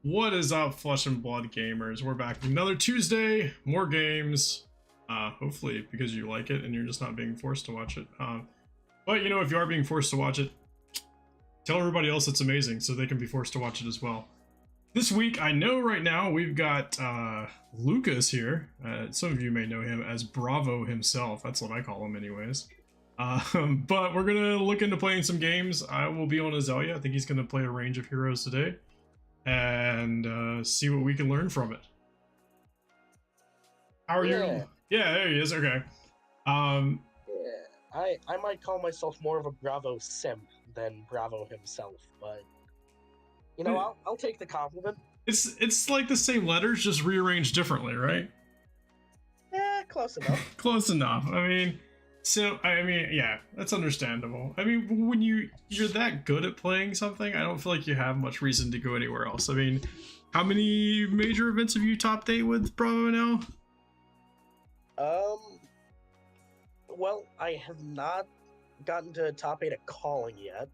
What is up, Flesh and Blood gamers? We're back with another Tuesday, more games. Hopefully because you like it and you're just not being forced to watch it. But if you are being forced to watch it, tell everybody else it's amazing so they can be forced to watch it as well. This week, I know right now we've got Lucas here. Some of you may know him as Bravo himself. That's what I call him anyways. But we're going to look into playing some games. I will be on Azalea. I think he's going to play a range of heroes today. And see what we can learn from it. How are you? Yeah, there he is. Okay. Yeah, I might call myself more of a Bravo simp than Bravo himself, but I'll take the compliment. It's like the same letters, just rearranged differently, right? Yeah, close enough. Close enough. Yeah, that's understandable. I mean, when you're that good at playing something, I don't feel like you have much reason to go anywhere else. I mean, how many major events have you top 8 with Bravo now? Well, I have not gotten to top 8 at calling yet.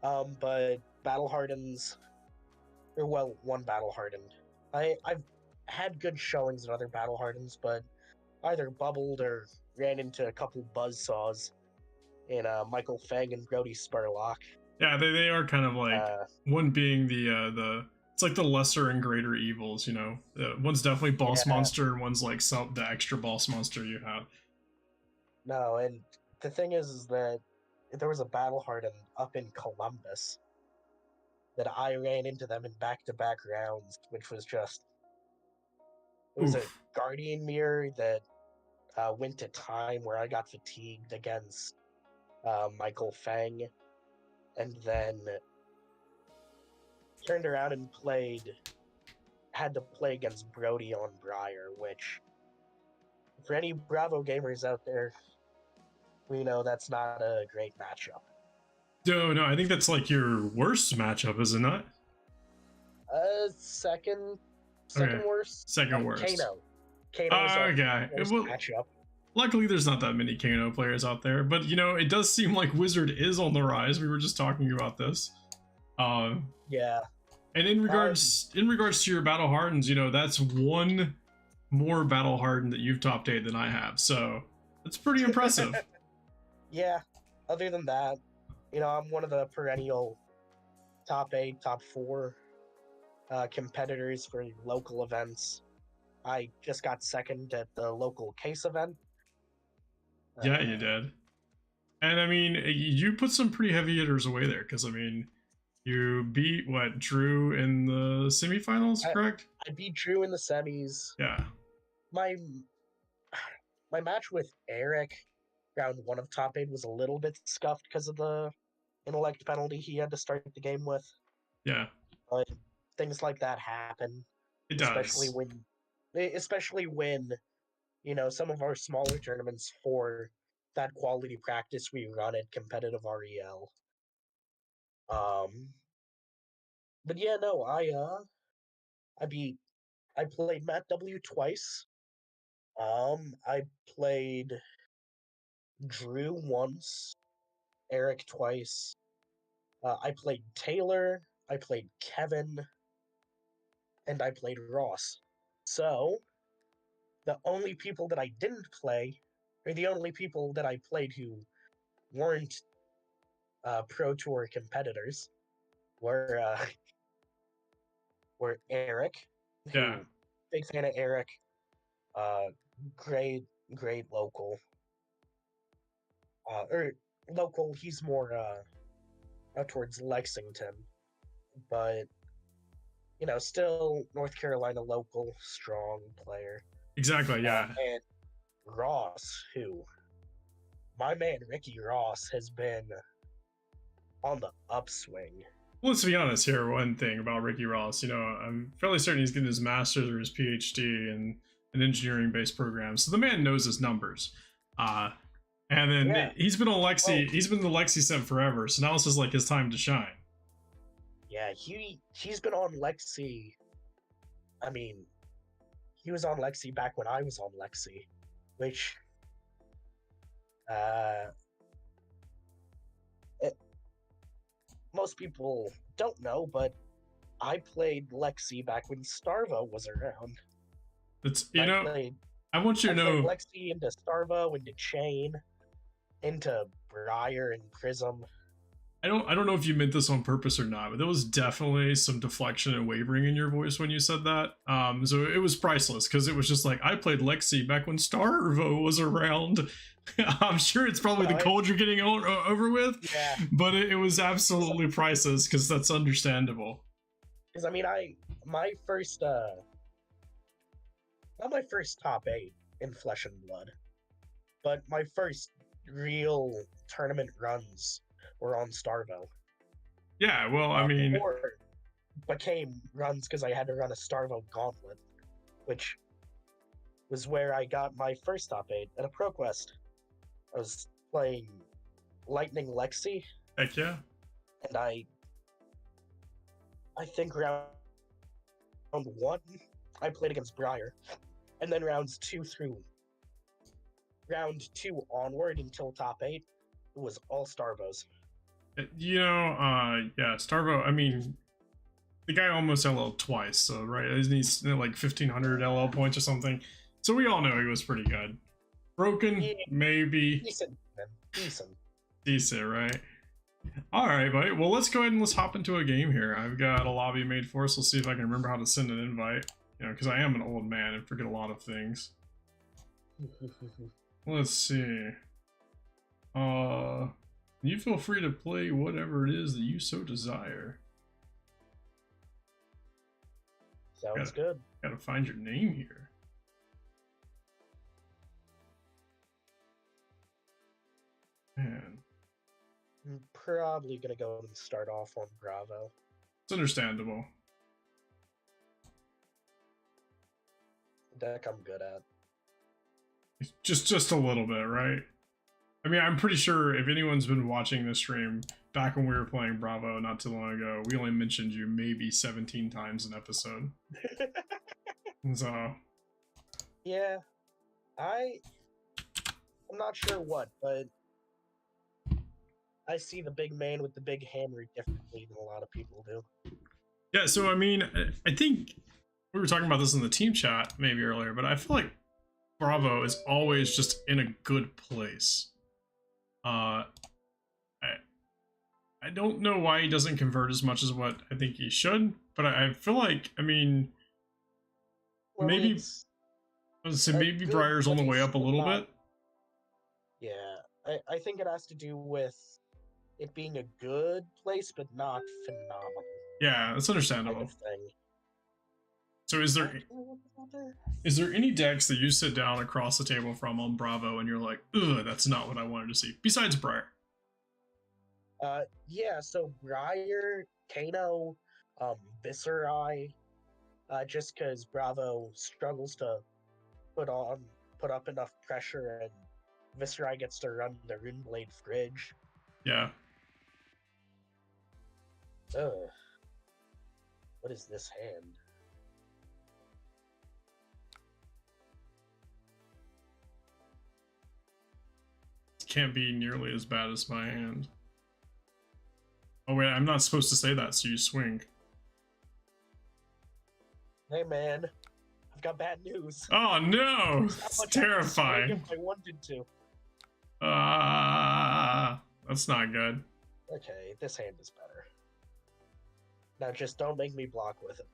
But Battle Hardens, one Battle Hardened. I've had good showings at other Battle Hardens, but either bubbled or ran into a couple buzzsaws in Michael Fang and Brody Spurlock. Yeah, they are kind of like one being the it's like the lesser and greater evils, one's definitely boss monster and one's like the extra boss monster you have. No, and the thing is that there was a Battle Harden up in Columbus that I ran into them in back-to-back rounds, which was just it was a Guardian mirror that went to time where I got fatigued against Michael Fang, and then turned around and had to play against Brody on Briar, which for any Bravo gamers out there, we know that's not a great matchup. No, I think that's like your worst matchup, is it not? Second okay. worst. Second worst. Kano. Kano's okay. Matchup. Luckily, there's not that many Kano players out there, but it does seem like Wizard is on the rise. We were just talking about this. Yeah. And in regards to your Battle Hardens, that's one more Battle Harden that you've top 8 than I have, so that's pretty impressive. Yeah. Other than that, I'm one of the perennial top 8, top 4 competitors for local events. I just got second at the local case event. Yeah, you did. And I mean, you put some pretty heavy hitters away there, because you beat Drew in the semifinals, correct? I beat Drew in the semis. Yeah. My match with Eric, round 1 of top 8, was a little bit scuffed because of the intellect penalty he had to start the game with. Yeah. But things like that happen. It especially when some of our smaller tournaments for that quality practice we run at competitive REL. But yeah, no, I played Matt W twice. I played Drew once, Eric twice. I played Taylor, I played Kevin, and I played Ross. So, the only people that I didn't play, or the only people that I played who weren't Pro Tour competitors, were Eric, who big fan of Eric, great local. Or local, he's more out towards Lexington, but still North Carolina local, strong player. Exactly, yeah. And Ross, who my man Ricky Ross has been on the upswing. Well, let's be honest here. One thing about Ricky Ross, I'm fairly certain he's getting his master's or his PhD in an engineering-based program, so the man knows his numbers. And then he's been on Lexi. He's been the Lexi simp forever, so now this is like his time to shine. Yeah, he's been on Lexi. I mean, he was on Lexi back when I was on Lexi, which most people don't know, but I played Lexi back when Starvo was around. It's I played I want you I to played know. Lexi into Starvo, into Chain, into Briar and Prism. I don't know if you meant this on purpose or not, but there was definitely some deflection and wavering in your voice when you said that. So it was priceless because it was just like I played Lexi back when Starvo was around. I'm sure it's probably the cold you're getting over with, Yeah, but it was absolutely priceless because that's understandable. because I mean, my first not my first top 8 in Flesh and Blood, but my first real tournament runs were on Starvo. Yeah, well, I mean, Or became runs because I had to run a Starvo Gauntlet, which was where I got my first top 8 at a ProQuest. I was playing Lightning Lexi, heck yeah. and I think round 1 I played against Briar, and then round 2 onward until top 8, it was all Starvos. You know, yeah, Starvo. I mean, the guy almost LL twice, so right, he needs like 1,500 LL points or something. So we all know he was pretty good. Broken, Yeah, maybe. decent, man. Decent. Decent, right? All right, buddy. Well, let's go ahead and let's hop into a game here. I've got a lobby made for us. Let's see if I can remember how to send an invite. You know, because I am an old man and forget a lot of things. Let's see. You feel free to play whatever it is that you so desire. Sounds good. Gotta find your name here. Man. I'm probably gonna go and start off on Bravo. It's understandable. Deck I'm good at. Just a little bit, right? I mean, I'm pretty sure if anyone's been watching this stream back when we were playing Bravo not too long ago, we only mentioned you maybe 17 times an episode. So yeah, I'm not sure what, but I see the big man with the big hammer differently than a lot of people do. yeah, so I mean, I think we were talking about this in the team chat maybe earlier, but I feel like Bravo is always just in a good place. I don't know why he doesn't convert as much as what I think he should, but I feel like, I mean, well, maybe maybe Briar's on the way up a little bit. Yeah, I think it has to do with it being a good place, but not phenomenal. Yeah, that's understandable. Kind of thing. So is there any decks that you sit down across the table from on Bravo and you're like, ugh, that's not what I wanted to see, besides Briar? Yeah, so Briar, Kano, Viserai, just because Bravo struggles to put up enough pressure, and Viserai gets to run the Runeblade Fridge. Yeah. What is this hand? Can't be nearly as bad as my hand. Oh wait, I'm not supposed to say that, so you swing. Hey man, I've got bad news. Oh no! It's terrifying. If I wanted to. That's not good. Okay, this hand is better. Now just don't make me block with it.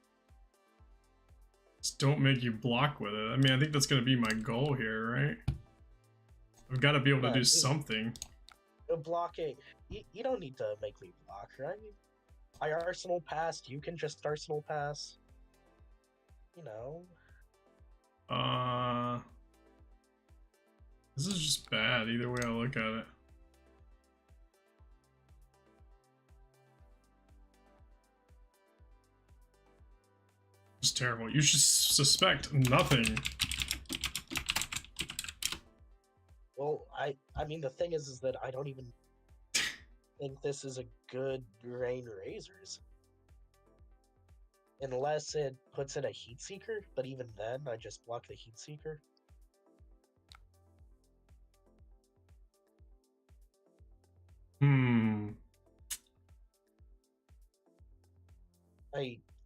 Just don't make you block with it. I mean, I think that's gonna be my goal here, right? I've got to be able to do something. Blocking. You don't need to make me block, right? I Arsenal passed. You can just Arsenal pass. You know. This is just bad. Either way I look at it. It's terrible. You should suspect nothing. Well, I mean, the thing is that I don't even think this is a good Rain Razors. Unless it puts in a Heat Seeker, but even then, I just block the Heat Seeker.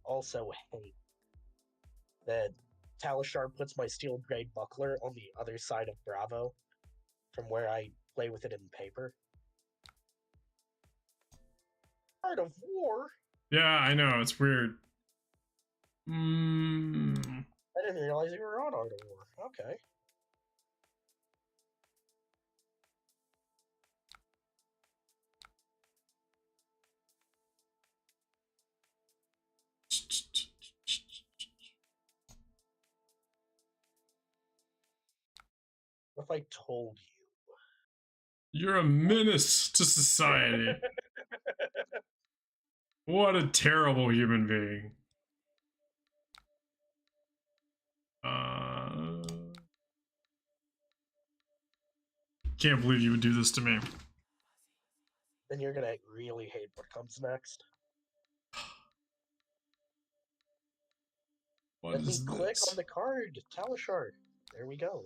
also hate that Talishar puts my steel grade buckler on the other side of Bravo from where I play with it in paper. Art of War? Yeah, I know, it's weird. I didn't realize you were on Art of War. Okay. What if I told you? You're a menace to society. What a terrible human being. Can't believe you would do this to me. Then you're gonna really hate what comes next. What Let me is click this? on the card, Talishar. There we go.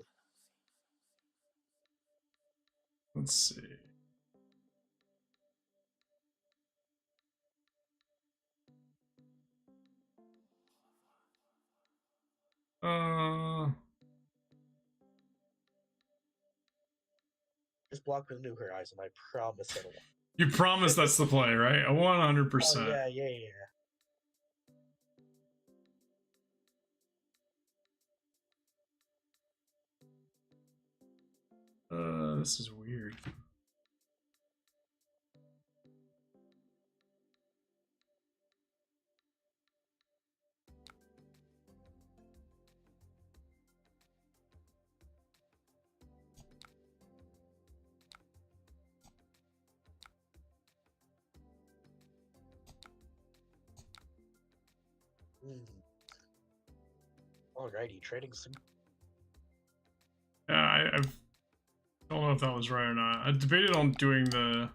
Let's see. Just block with New Horizon. I promise it'll. You promise that's the play, right? 100%. Oh yeah. This is weird. Alrighty, trading some. Yeah, I don't know if that was right or not. I debated on doing the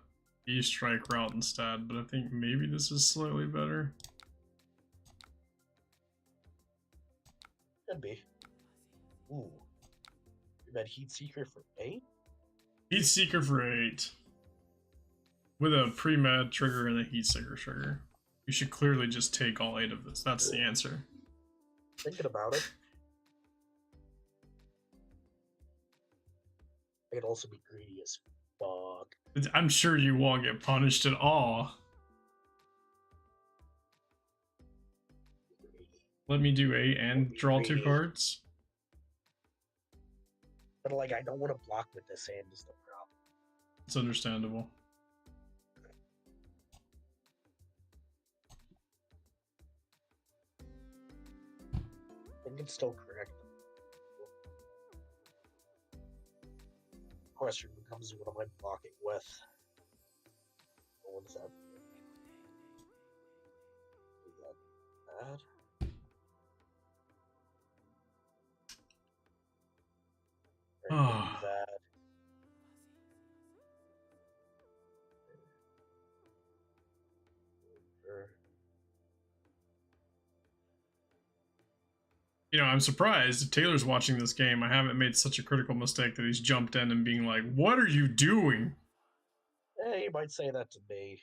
E-strike route instead, but I think maybe this is slightly better. Could be. Ooh. You bet Heat Seeker for 8? Heat Seeker for 8. With a pre-med trigger and a Heat Seeker trigger. You should clearly just take all 8 of this. That's the answer. Thinking about it. I could also be greedy as fuck. I'm sure you won't get punished at all. Let me do 8 and draw 2 cards. But like, I don't want to block with this hand is the problem. It's understandable. I think it's still correct. Question becomes what am I blocking with? What is that? Is that bad? Or do that? You know, I'm surprised if Taylor's watching this game. I haven't made such a critical mistake that he's jumped in and being like, "What are you doing?" Hey, you might say that to me.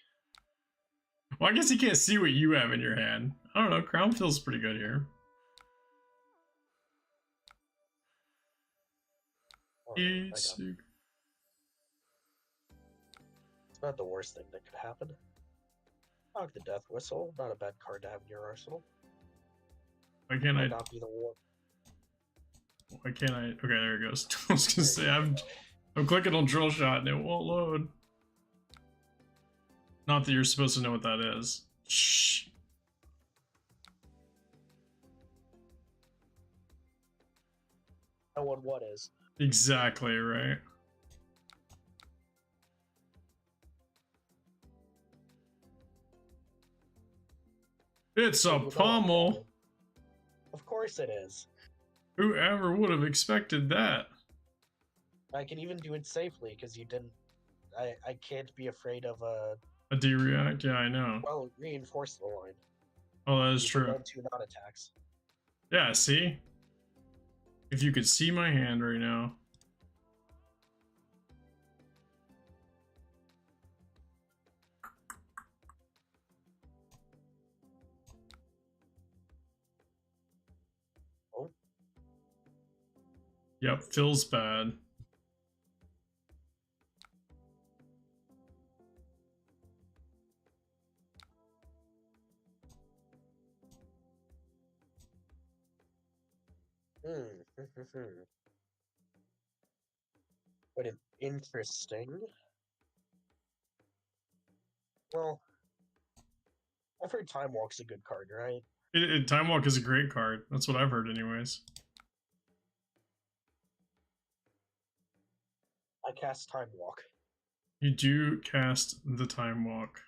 Well, I guess he can't see what you have in your hand. I don't know. Crown feels pretty good here. Right, it's not the worst thing that could happen. Knock the Death Whistle. Not a bad card to have in your arsenal. Why can't I? Not be the one. Why can't I? Okay, there it goes. I was gonna say I'm clicking on drill shot and it won't load. Not that you're supposed to know what that is. Shh. No one what is. Exactly right. It's a pommel. Of course it is. Whoever would have expected that? I can even do it safely because you didn't. I can't be afraid of a D-react. Yeah, I know. Well, reinforce the line. Oh, that is true. 2 non-attacks. Yeah, see? If you could see my hand right now. Yep, feels bad. But interesting. Well, I've heard Time Walk's a good card, right? Time Walk is a great card. That's what I've heard anyways. I cast Time Walk. You do cast the Time Walk.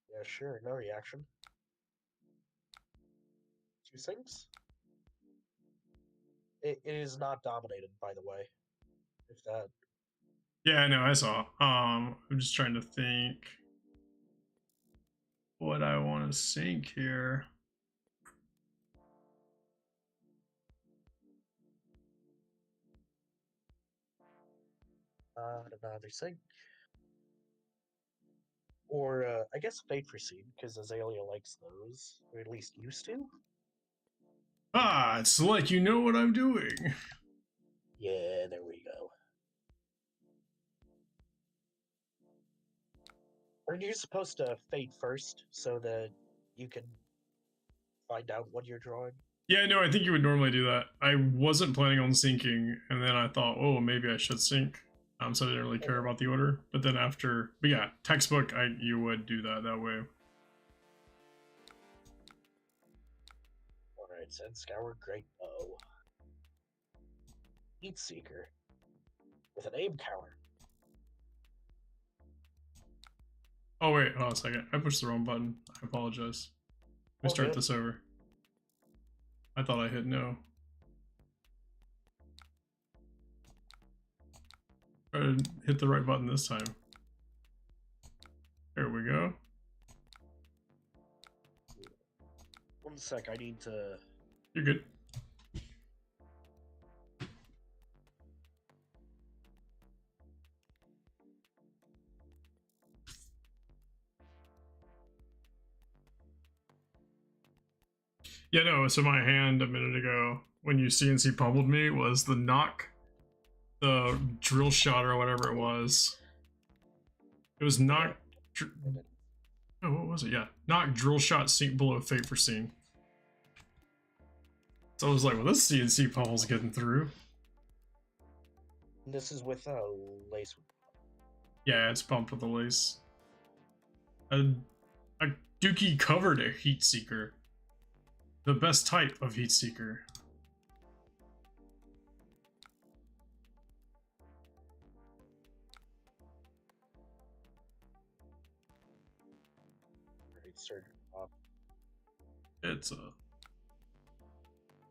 Yeah, sure, no reaction. 2 sinks? It is not dominated, by the way. If that. Yeah, I know, I saw. I'm just trying to think what I want to sink here. Another sink. Or, I guess Fate Proceed, because Azalea likes those. Or at least used to. Ah, it's like you know what I'm doing. Yeah, there we go. Aren't you supposed to Fate first, so that you can find out what you're drawing? Yeah, no, I think you would normally do that. I wasn't planning on sinking, and then I thought, oh, maybe I should sink. So I didn't really care about the order. But then after, but yeah, textbook, you would do that way. Alright, Sand Scour, Great Bow. Heat Seeker. With an aim counter. Oh wait, hold on a second. I pushed the wrong button. I apologize. Let me start this over. I thought I hit no. Try to hit the right button this time. There we go. 1 sec, I need to... You're good. Yeah, no, so my hand a minute ago, when you CNC pummeled me, was the knock, the drill shot or whatever it was. It was knock... Oh, what was it? Yeah. Knock, drill shot, sink below, Fate for scene. So I was like, well, this CNC pummel's getting through. This is with a lace. Yeah, it's pumped with a lace. A Dookie covered a Heat Seeker. The best type of Heat Seeker.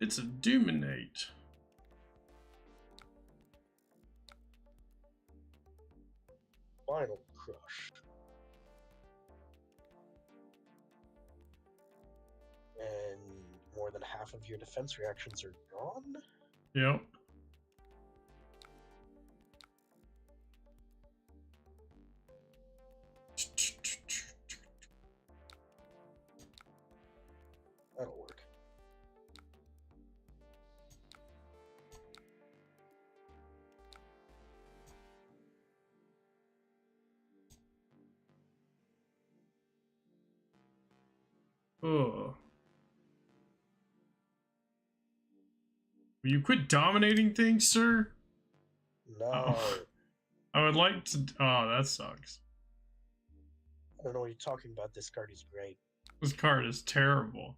It's a Dominate. Final Crush. And more than half of your defense reactions are gone? Yep. That'll work. Oh. Will you quit dominating things, sir? No. Oh. I would like to... Oh, that sucks. I don't know what you're talking about. This card is great. This card is terrible.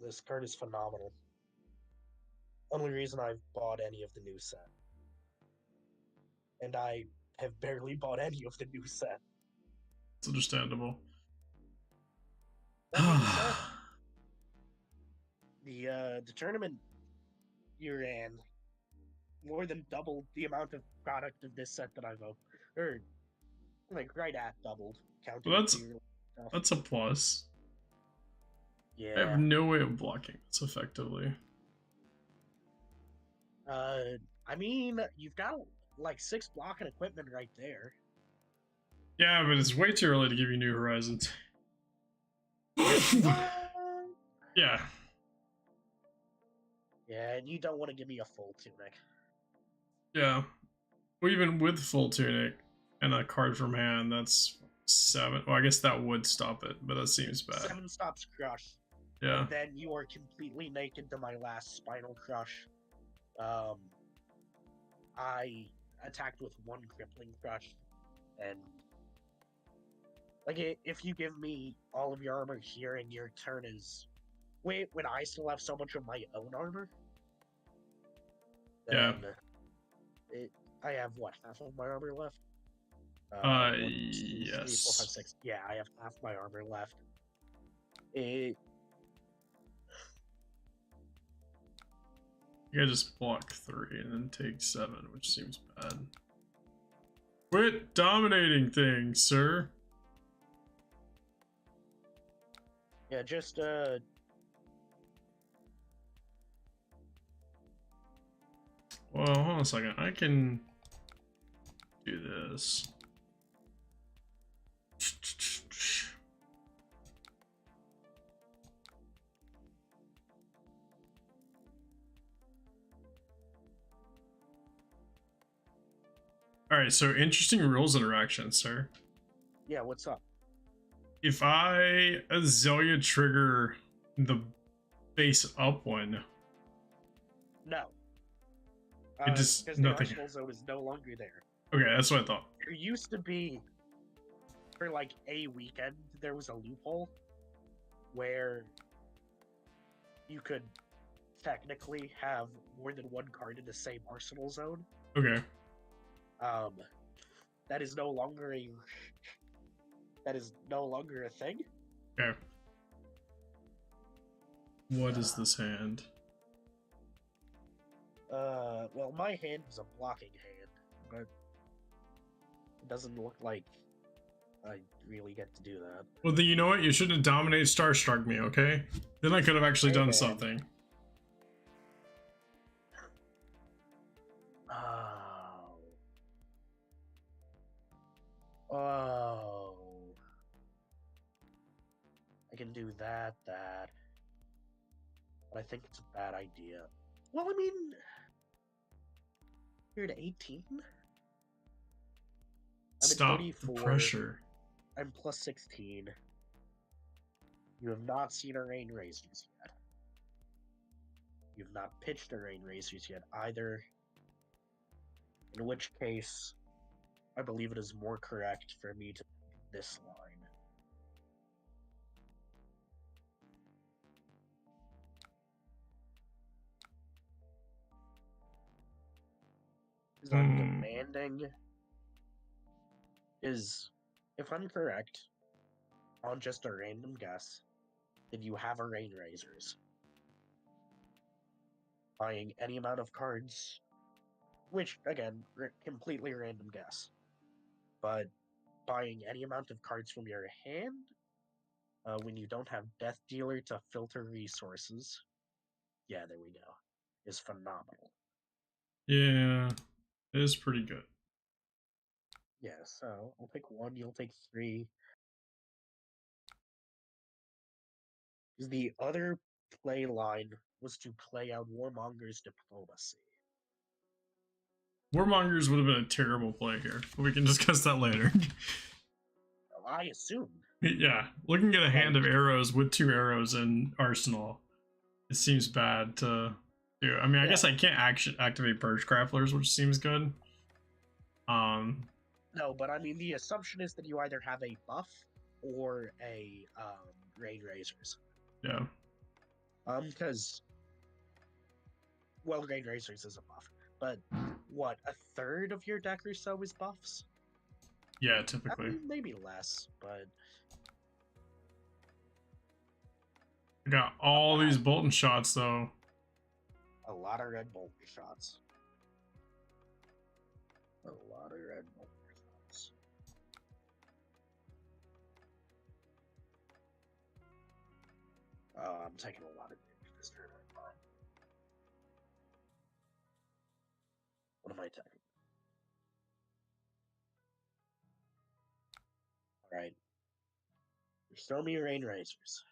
This card is phenomenal. Only reason I've bought any of the new set. And I have barely bought any of the new set. It's understandable. The tournament you ran more than doubled the amount of product of this set that I've opened. Or, like, right at doubled. Well, that's a plus. Yeah. I have no way of blocking this effectively. I mean, you've got, like, 6 blocking equipment right there. Yeah, but it's way too early to give you New Horizons. Yeah. Yeah, and you don't want to give me a full tunic. Yeah. Well, even with full tunic and a card from hand, that's 7. Well, I guess that would stop it, but that seems bad. 7 stops crush. Yeah. And then you are completely naked to my last spinal crush. I attacked with 1 crippling crush, and like if you give me all of your armor here and your turn is wait when I still have so much of my own armor, then I have what, half of my armor left? 1, 2, 3, 4, 5, Yes. 6. Yeah, I have half my armor left. It You gotta just block 3 and then take 7, which seems bad. Quit dominating things, sir. yeah, just Well, hold on a second. I can do this. Alright, so interesting rules interaction, sir. yeah, what's up? If I Azalea trigger the face up one, No. it just Because the nothing. arsenal zone is no longer there. Okay, that's what I thought. There used to be, for like a weekend, there was a loophole where you could technically have more than 1 card in the same arsenal zone. Okay. That is no longer a thing. Okay. What is this hand? Well, my hand is a blocking hand, but it doesn't look like I really get to do that. Well, then you know what? You shouldn't have dominated Starstruck me, okay? Then I could have actually done man. something. Oh. I can do that. But I think it's a bad idea. Well, I mean, you're at 18? Stop I'm at the 34. pressure. I'm plus 16. You have not seen a rain razors yet. You have not pitched a rain razors yet either. In which case, I believe it is more correct for me to pick this line. Because I'm demanding is, if I'm correct, on just a random guess, that you have a rain razors. Buying any amount of cards, which, again, completely random guess, but buying any amount of cards from your hand when you don't have Death Dealer to filter resources, yeah, there we go, is phenomenal. Yeah, it is pretty good. Yeah, so I'll take 1, you'll take 3. The other play line was to play out Warmonger's Diplomacy. Warmongers would have been a terrible play here. We can discuss that later. I assume. Yeah, looking at a hand of arrows with 2 arrows in Arsenal, it seems bad to do. I mean, I guess I can't activate Purge Grapplers, which seems good. No, but I mean, the assumption is that you either have a buff or a Rain Razors. Yeah. Because, well, Rain Razors is a buff, but what, a third of your deck or so is buffs? Yeah, typically. I mean, maybe less, but I got all these Bolton shots, though. A lot of red Bolton shots. A lot of red Bolton shots. I'm taking a lot of damage this turn. What am I taking? Alright. Show me your Rain Razors.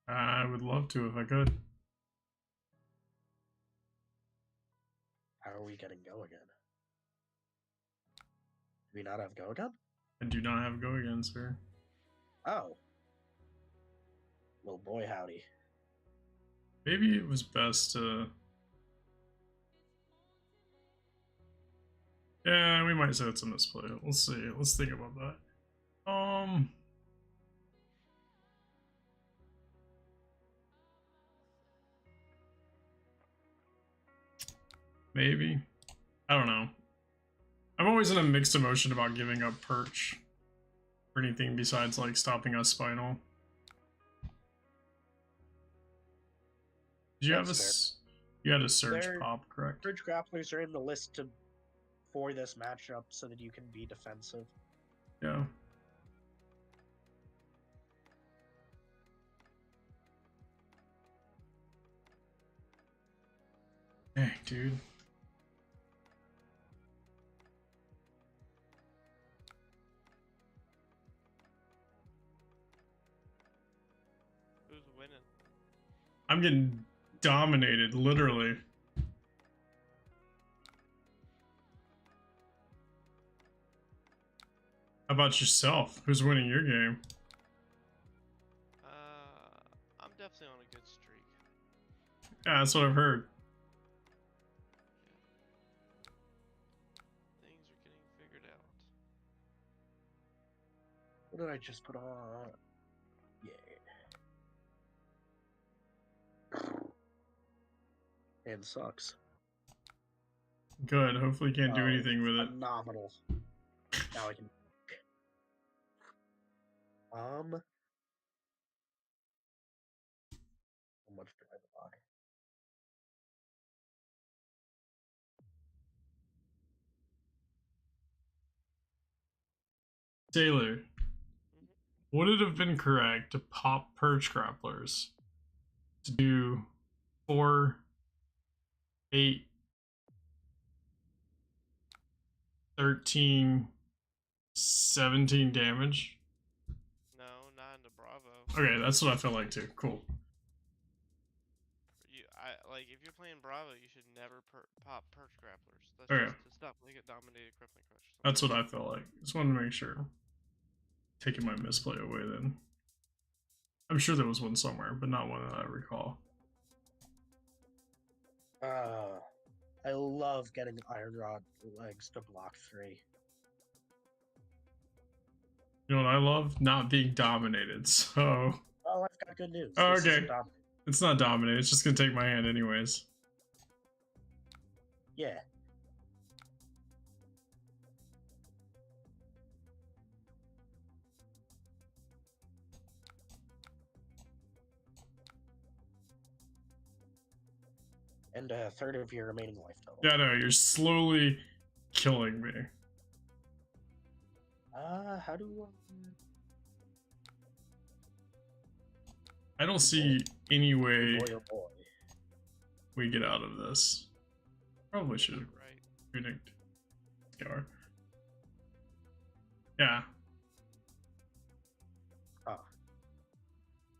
I would love to if I could. Do How are we getting go again? Do we not have go again? I do not have go again, sir. Oh. Well, boy, howdy. Maybe it was best to... Yeah, we might say it's a misplay. Let's see. Let's think about that. Maybe. I don't know. I'm always in a mixed emotion about giving up perch for anything besides like stopping us spinal. Did you have a you had a surge pop, correct? Surge grapplers are in the list for this matchup so that you can be defensive. Yeah. Dang, dude. Who's winning? I'm getting dominated, literally. How about yourself? Who's winning your game? I'm definitely on a good streak. Yeah, that's what I've heard. Yeah. Things are getting figured out. What did I just put on? Yeah. And sucks. Good. Hopefully you can't do anything with it. Phenomenal. Now I can. How much do I buy? Taylor, would it have been correct to pop perch grapplers to do 4, 8, 13, 17 damage? No, not into Bravo. Okay, that's what I felt like too. Cool. Like if you're playing Bravo, you should never pop perch grapplers. That's Okay. just to stop they get dominated crippling crush. That's what I felt like. Just wanted to make sure. Taking my misplay away then. I'm sure there was one somewhere, but not one that I recall. I love getting Iron Rod legs to block 3. You know what I love? Not being dominated, so... Oh, I've got good news. Oh, okay. It's not dominated, it's just gonna take my hand anyways. Yeah. And a third of your remaining life total. Yeah, no, you're slowly killing me. How do I don't see any way boy, oh boy. we get out of this. Probably should have Phoenixed Scar. Yeah.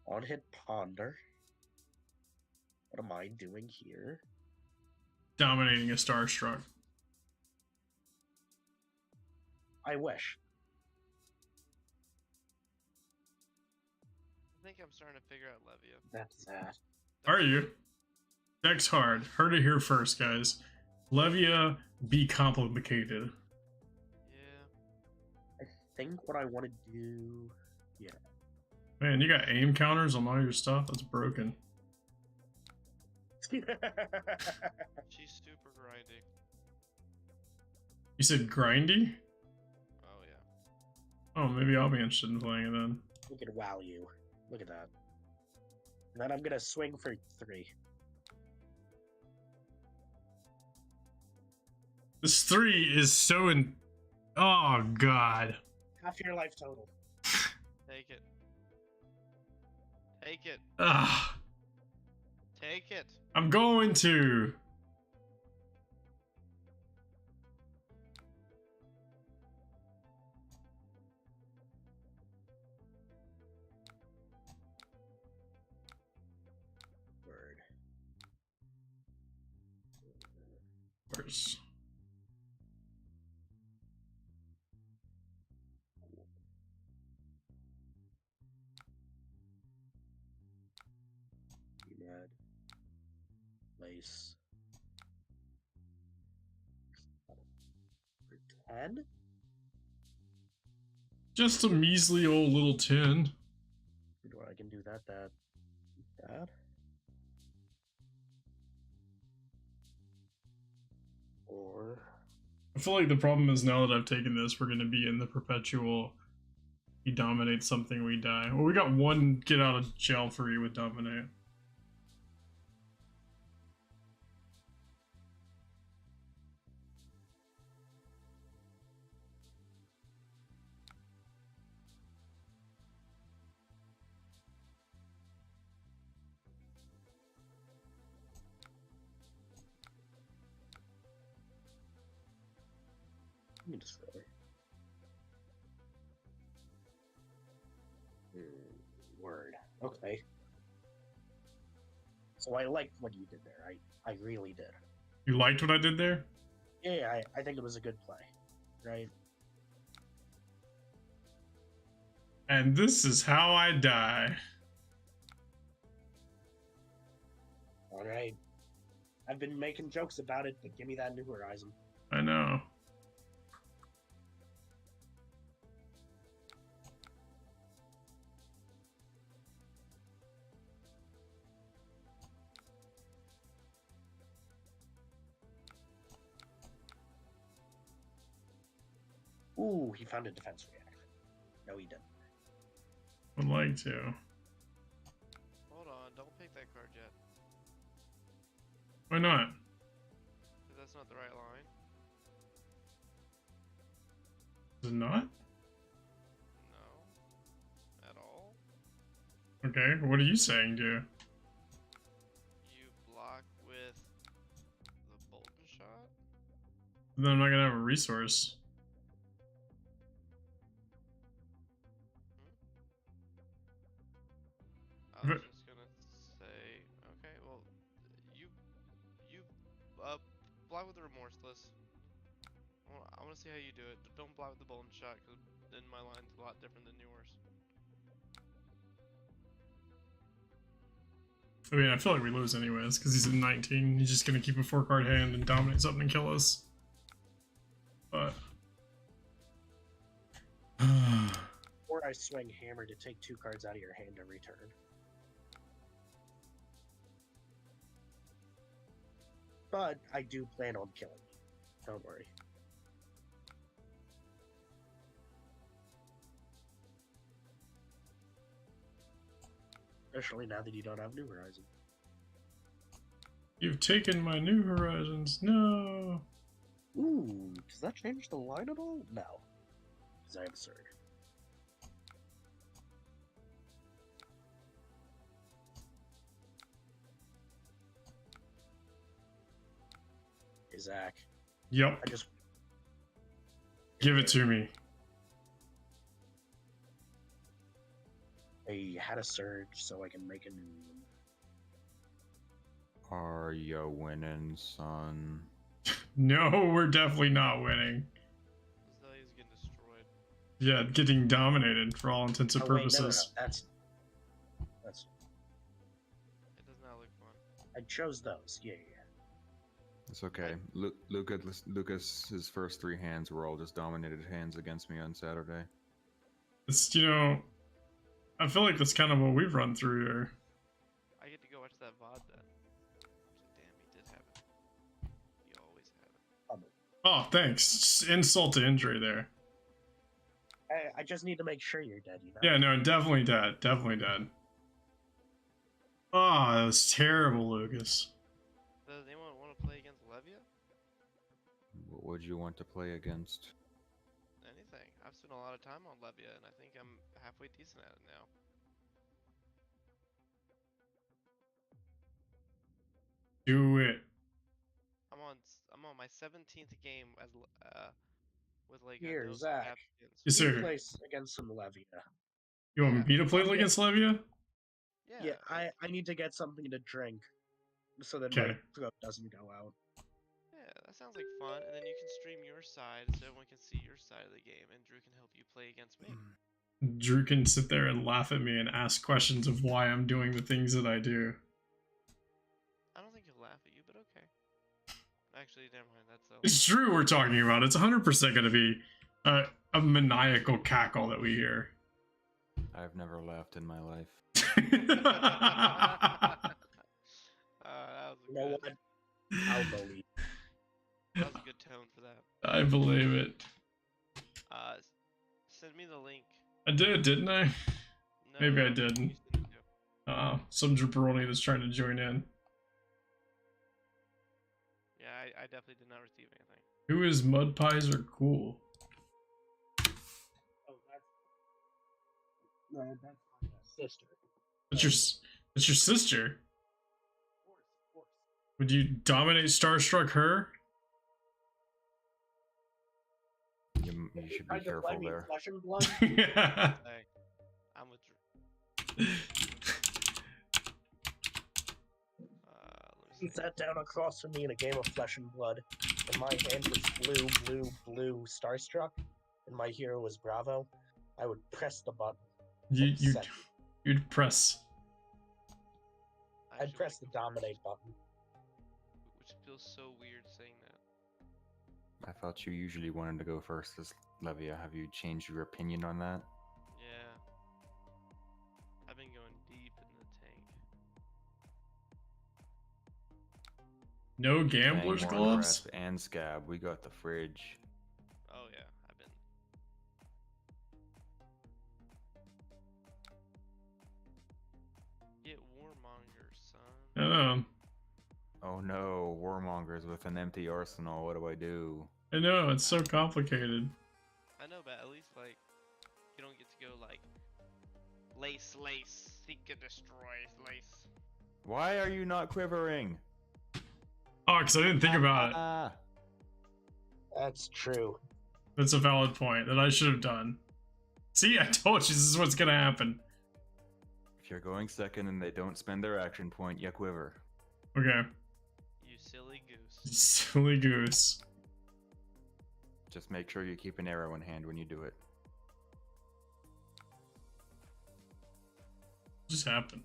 On hit ponder. What am I doing here? Dominating a Starstruck. I wish. I think I'm starting to figure out Levia. That's that. Are you? Dex hard. Heard it here first, guys. Levia be complicated. Yeah. I think what I want to do... Yeah. Man, you got aim counters on all your stuff? That's broken. She's super grinding. You said grindy? Oh, yeah. Oh, maybe I'll be interested in playing it then. We can wow you. Look at that. And then I'm gonna swing for 3. This 3 is so in... Oh, God. Half your life total. Take it. Take it. Ugh. Take it. I'm going to. course. Red. Lace. For 10? Just a measly old little 10. I can do that. Or I feel like the problem is now that I've taken this, we're going to be in the perpetual he dominates something, we die. Well, we got one get out of jail free with dominate. let me destroy. Word. Okay. So I liked what you did there. I really did. You liked what I did there? Yeah, I think it was a good play. Right? And this is how I die. Alright. I've been making jokes about it, but give me that New Horizon. I know. Ooh, he found a defense reactor. No, he didn't. Would like to. Hold on, don't pick that card yet. Why not? Because that's not the right line. Is it not? No. At all. Okay, what are you saying, dude? You block with the Bolton shot? Then I'm not gonna have a resource. I was just gonna say, okay, well, you block with the Remorseless. I want to see how you do it. Don't block with the Bolton shot, because then my line's a lot different than yours. I mean, I feel like we lose anyways, because he's at 19. He's just gonna keep a 4-card hand and dominate something and kill us. But... Or I swing hammer to take 2 cards out of your hand every turn. But I do plan on killing you. Don't worry. Especially now that you don't have New Horizon. You've taken my New Horizons. No. Ooh, does that change the line at all? No. Because I have a Surge. Hey, Zach. Yep. I just... Give it to me. I had a Surge so I can make a new one. Are you winning, son? No, we're definitely not winning. Azalea's getting destroyed. Yeah, getting dominated for all intents and Oh, wait, no, purposes. That's... It does not look fun. I chose those. Yeah. It's okay. Lucas's first 3 hands were all just dominated hands against me on Saturday. It's, you know, I feel like that's kind of what we've run through here. I get to go watch that VOD then. Actually, damn, he did have it. He always had it. Oh, thanks. Insult to injury there. I just need to make sure you're dead, you know? Yeah, no, definitely dead. Definitely dead. Oh, that was terrible, Lucas. Does anyone want to play against Levia? What would you want to play against? Anything. I've spent a lot of time on Levia, and I think I'm halfway decent at it now. Do it. I'm on my 17th game as with like Here, no Zach. captains. Yes, You sir. place against some Levia. You want me to play Yeah. against Levia? Yeah. I need to get something to drink so that Okay. my throat doesn't go out. Yeah, That sounds like fun. And then you can stream your side so everyone can see your side of the game, and Drew can help you play against me. Drew can sit there and laugh at me and ask questions of why I'm doing the things that I do. I don't think he'll laugh at you, but okay. Actually, never mind. That's It's Drew we're talking about. It's 100% going to be a maniacal cackle that we hear. I've never laughed in my life. that was You know good. what? I'll believe. That was a good tone for that. I believe it. Send me the link. I did, didn't I? No, Maybe I you didn't. sent it to- Some jabroni that's trying to join in. Yeah, I definitely did not receive anything. Who is mud pies are cool? Oh, that's my sister. That's your sister. Of course. Would you dominate Starstruck her? You should be Tried to careful play me there. Flesh and blood. Yeah. Hey, I'm with Drew. Let He me see. sat down across from me in a game of Flesh and Blood, and my hand was blue Starstruck, and my hero was Bravo. I would press the button. You'd press. I I'd actually press the wanna go dominate first, button. which feels so weird saying that. I thought you usually wanted to go first, as Levia. Have you changed your opinion on that? Yeah. I've been going deep in the tank. No Dang, gambler's more gloves? grasp and scab. We got the fridge. Oh yeah, I've been. Get Warmonger, son. I know. Oh no, warmongers with an empty arsenal. What do I do? I know, it's so complicated. I know, but at least like you don't get to go like lace, seek and destroy, lace. Why are you not quivering? Oh, because I didn't think about it. Ah, That's true. That's a valid point that I should have done. See, I told you this is what's gonna happen. if you're going second and they don't spend their action point, you quiver. Okay. You silly goose. Silly goose. Just make sure you keep an arrow in hand when you do it. Just happened.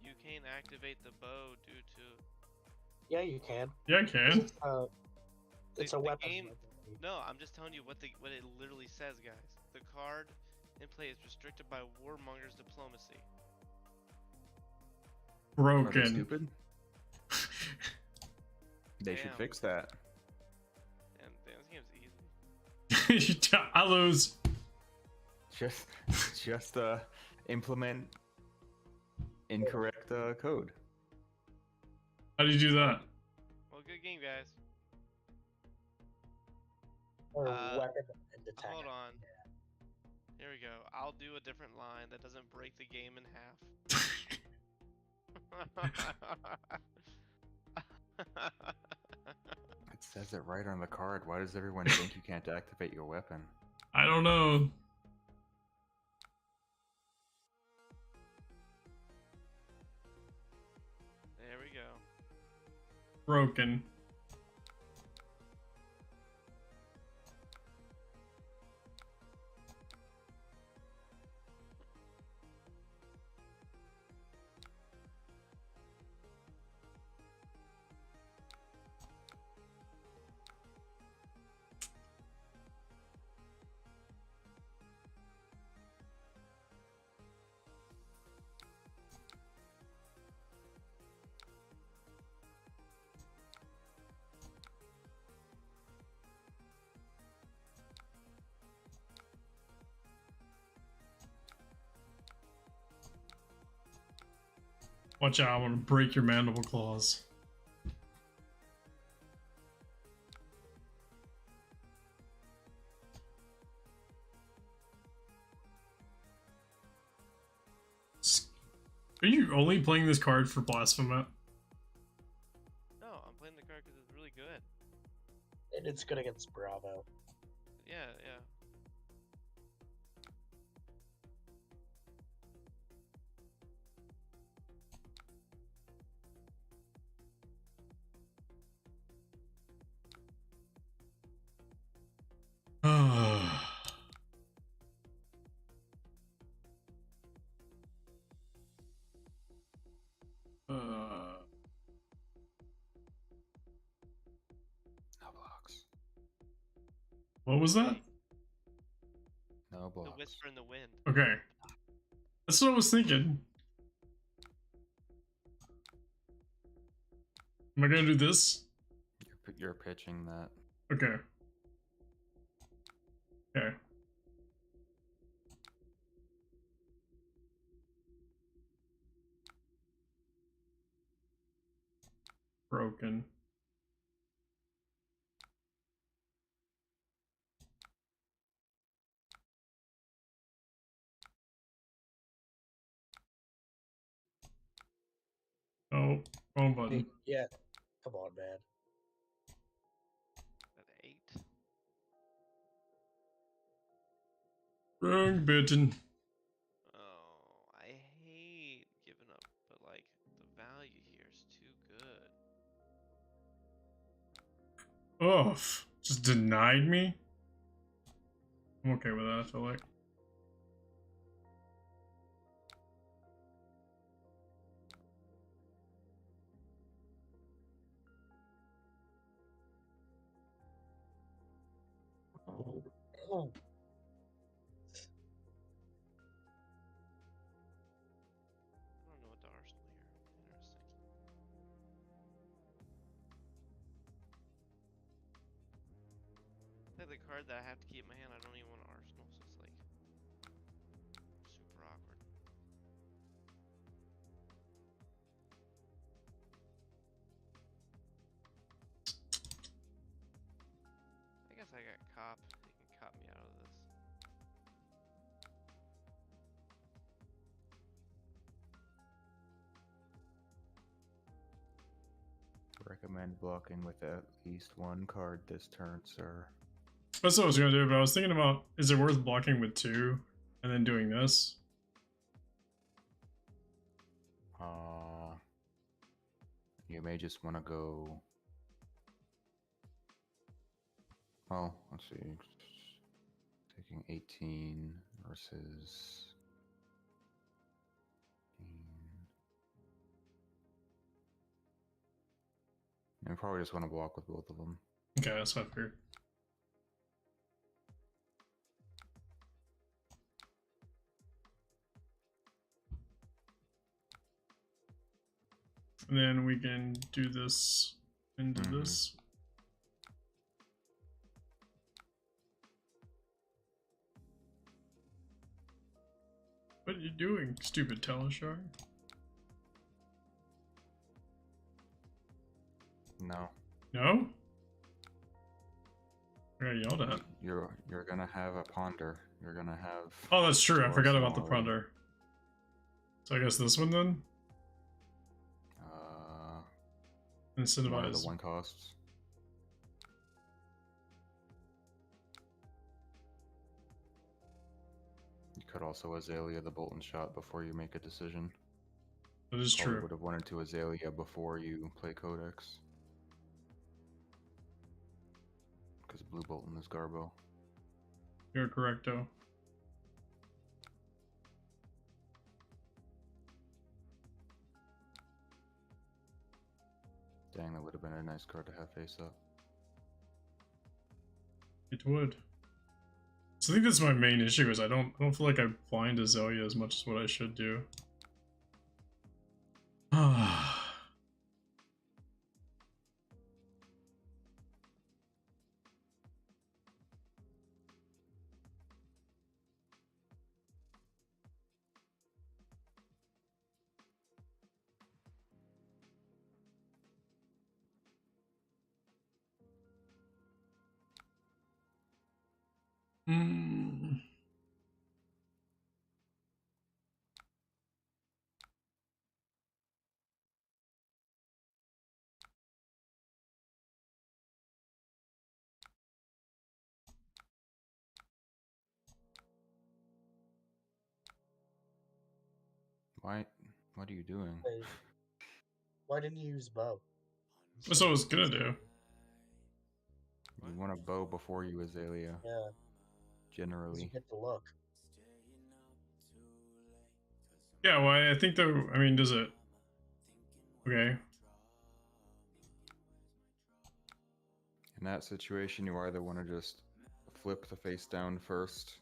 You can't activate the bow due to Yeah, you can. Yeah, I can. It's The a weapon. game- No, I'm just telling you what it literally says, guys. The card in play is restricted by Warmonger's diplomacy. Are they Broken. stupid? They should Damn. fix that. And this game's easy. I lose. Just implement incorrect code. How do you do that? Well, good game, guys. Or Uh, weapon and attack. Hold on. Here we go. I'll do a different line that doesn't break the game in half. It says it right on the card. Why does everyone think you can't activate your weapon? I don't know. There we go. Broken. Watch out, I want to break your mandible claws. Are you only playing this card for Blasphemous? No, I'm playing the card because it's really good. And it's good against Bravo. Yeah, yeah. What was that? No The blocks. whisper in the wind. Okay. That's what I was thinking. Am I gonna do this? You're pitching that. Okay. Okay. Broken. Oh, wrong button. Yeah. Come on, man. At 8. Wrong button. Oh, I hate giving up, but like the value here is too good. Oh, just denied me? I'm okay with that, I feel like. Oh, I don't know what the arsenal here. Interesting. Like the card that I have to keep in my hand, I don't even want an arsenal, so it's like super awkward. I guess I got cop. They can cop me out of this. Recommend blocking with at least one card this turn, sir. That's what I was gonna do, but I was thinking about, is it worth blocking with 2 and then doing this? You may just want to go. Well, let's see. Taking 18 versus. You probably just want to block with both of them. Okay, that's what I figured. And then we can do this into this. What are you doing, stupid Teleshar? No. No? I got yelled at. You're gonna have a ponder. You're gonna have. Oh, that's true. I forgot about the Arsenal already. ponder. So I guess this one then? One of the Incentivize. 1 costs. You could also Azalea the Bolton shot before you make a decision. That is Probably true. would have wanted to Azalea before you play Codex. Because Blue Bolton is Garbo. You're correcto. Dang, that would have been a nice card to have face up. It would. So I think that's my main issue is I don't feel like I blind Azalea as much as what I should do. Hmm. What are you doing? hey, why didn't you use bow? That's what I was gonna do. You want to bow before you Azalea, Yeah, 'cause you generally. get the look. Yeah, well, I think though, I mean, does it... Okay. In that situation, you either want to just flip the face down first.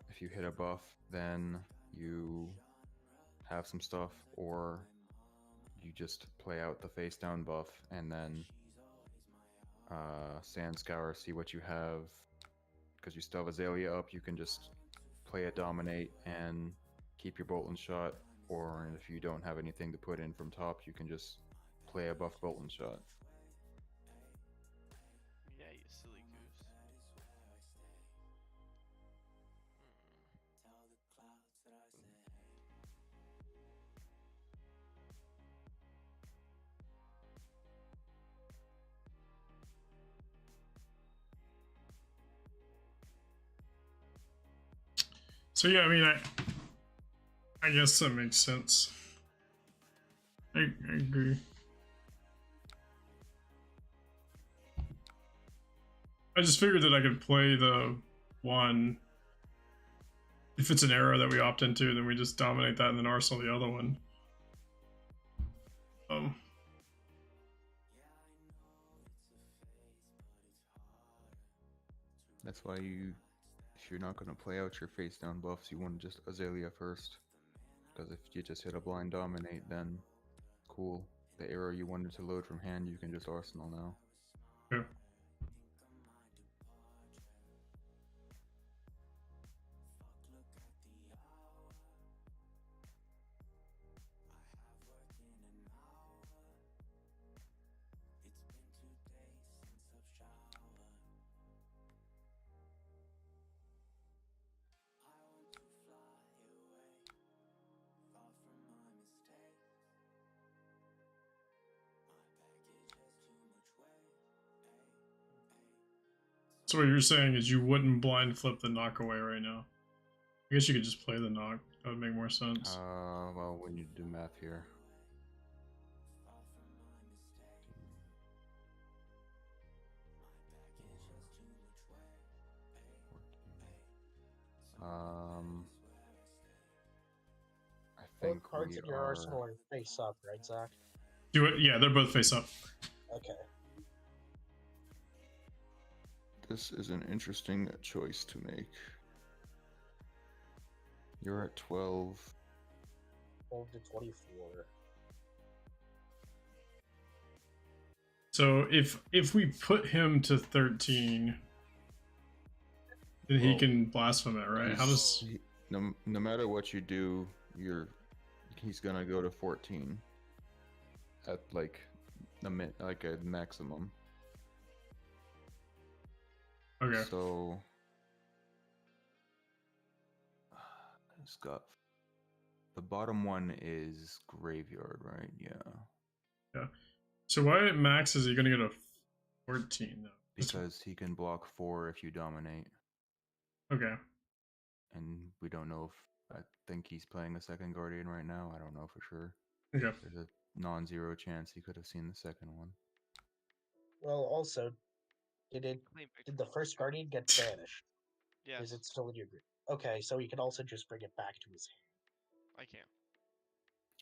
If you hit a buff, then you have some stuff, or you just play out the face down buff and then sand scour, see what you have. Because you still have Azalea up, you can just play a dominate and keep your bolt and shot, or if you don't have anything to put in from top, you can just play a buff bolt and shot. Yeah, you silly goose. So yeah, I mean, I guess that makes sense. I agree. I just figured that I could play the one. If it's an arrow that we opt into, then we just dominate that and then arsenal the other one. That's why if you're not going to play out your face down buffs, you want to just Azalea first. Because if you just hit a blind dominate, then cool. The arrow you wanted to load from hand, you can just arsenal now. Yeah. So what you're saying is you wouldn't blind flip the knock away right now. I guess you could just play the knock. That would make more sense. Well, when you do math here. I think Both cards in your arsenal are face up, right, Zach? Do it. Yeah, they're both face up. Okay. This is an interesting choice to make. You're at 12. 12 to 24. So if we put him to 13, then he can blaspheme it, right? How does no matter what you do, he's gonna go to 14 at like a maximum. Okay. So it's got the bottom one is graveyard, right? Yeah. Yeah. So why at max is he gonna go to 14 though? Because he can block 4 if you dominate. Okay. And we don't know if I think he's playing a second guardian right now. I don't know for sure. Okay. There's a non-zero chance he could have seen the second one. Well, also, did the first guardian get banished? Yes. Is it still in your group? Okay, so he can also just bring it back to his hand. I can.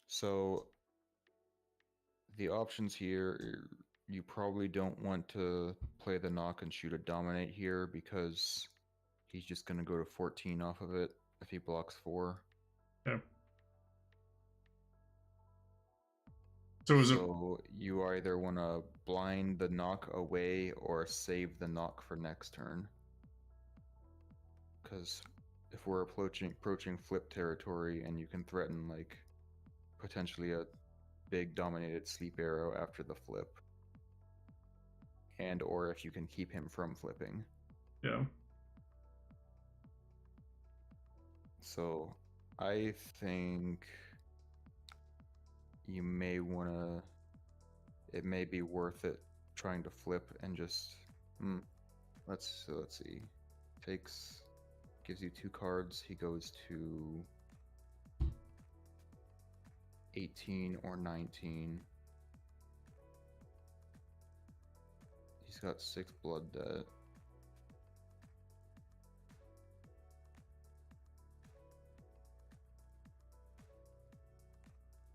So the options here, you probably don't want to play the knock and shoot a dominate here because he's just going to go to 14 off of it if he blocks 4. Yeah. So you either want to blind the knock away or save the knock for next turn. Because if we're approaching flip territory and you can threaten like potentially a big dominated sleep arrow after the flip, and or if you can keep him from flipping. Yeah. So I think you may want to, it may be worth it trying to flip and just let's see, gives you 2 cards. He goes to 18 or 19. He's got 6 blood debt.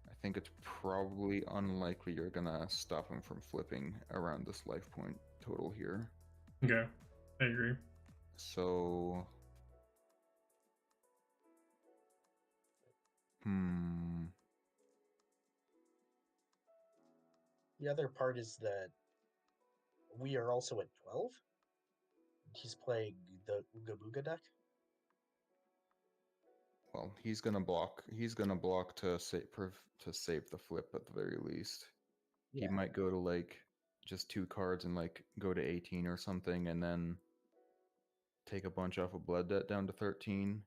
I think it's probably unlikely you're gonna stop him from flipping around this life point total here. Okay, I agree. So, The other part is that we are also at 12. He's playing the Ooga Booga deck. well, he's gonna block. He's gonna block to save the flip at the very least. He Yeah. might go to like just 2 cards and like go to 18 or something, and then take a bunch off of Blood Debt down to 13.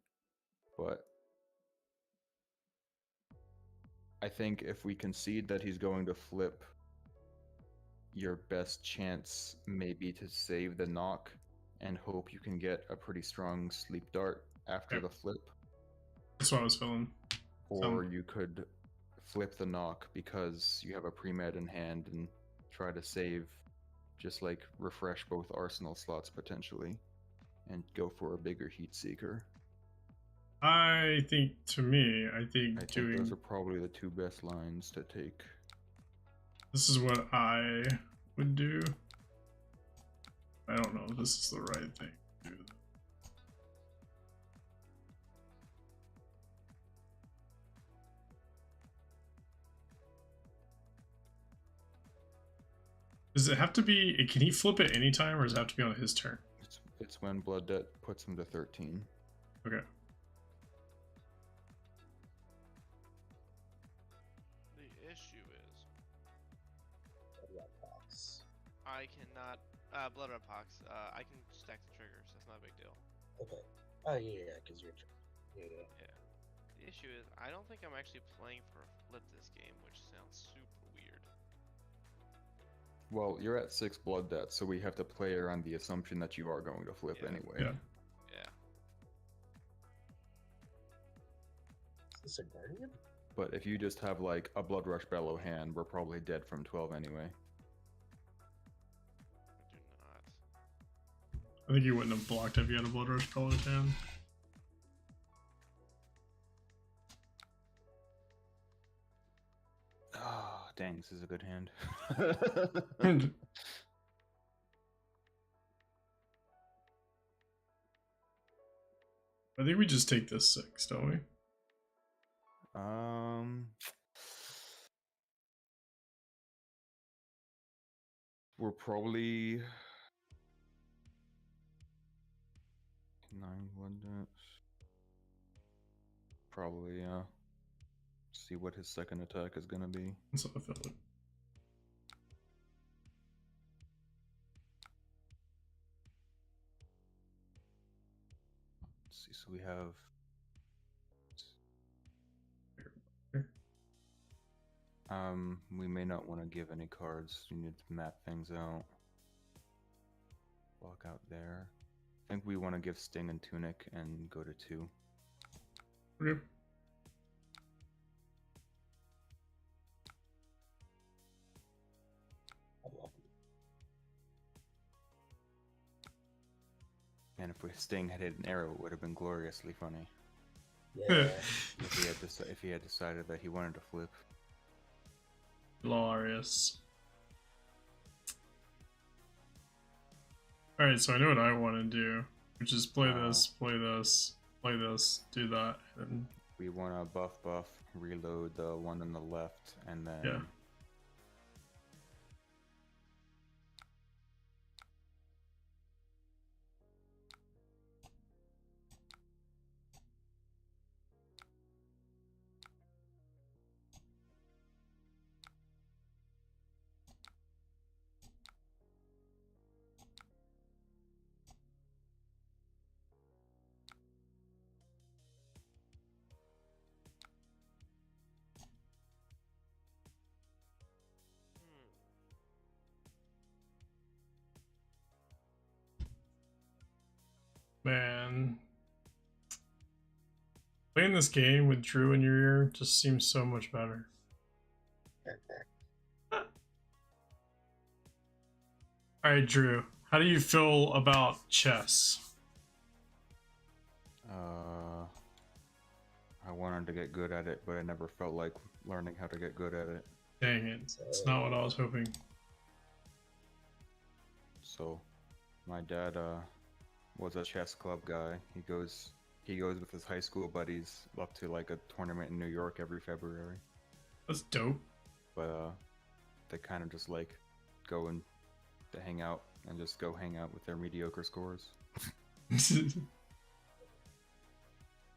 But I think if we concede that he's going to flip, your best chance may be to save the knock and hope you can get a pretty strong sleep dart after Yep. the flip. That's what I was feeling. Or you could flip the knock because you have a pre-med in hand and try to save, just like refresh both arsenal slots potentially, and go for a bigger heat seeker. I think, to me, I think those are probably the 2 best lines to take. This is what I would do. I don't know if this is the right thing to do. Does it have to be? Can he flip it anytime, or does it have to be on his turn? It's when Blood Debt puts him to 13. Okay. The issue is Blood box. I cannot blood red pox. I can stack the triggers. That's not a big deal. Okay. Oh yeah, because you're. Yeah. Yeah. The issue is I don't think I'm actually playing for a flip this game, which sounds super weird. Well, you're at 6 Blood Debt, so we have to play around the assumption that you are going to flip anyway. Yeah. Yeah. Is this a guardian? But if you just have like a Blood Rush Bellow hand, we're probably dead from 12 anyway. I do not. I think you wouldn't have blocked if you had a Blood Rush Color hand. Ah, dang, this is a good hand. I think we just take this 6, don't we? We're probably 9 Blood Debts. Probably, yeah. See what his second attack is gonna be. That's what I felt like. Let's see, so we have we may not want to give any cards. We need to map things out. Block out there. I think we want to give Sting and Tunic and go to 2. Okay. And if we Sting had hit an arrow, it would have been gloriously funny. Yeah. If he had decided that he wanted to flip. Glorious. Alright, so I know what I want to do, which is play this, play this, play this, do that, and we want to buff, reload the one on the left, and then yeah. Man, playing this game with Drew in your ear just seems so much better. Alright, Drew, how do you feel about chess? I wanted to get good at it, but I never felt like learning how to get good at it. Dang it, it's not what I was hoping. So, my dad was a chess club guy. He goes with his high school buddies up to like a tournament in New York every February. That's dope. But they kind of just like go and to hang out and just go hang out with their mediocre scores.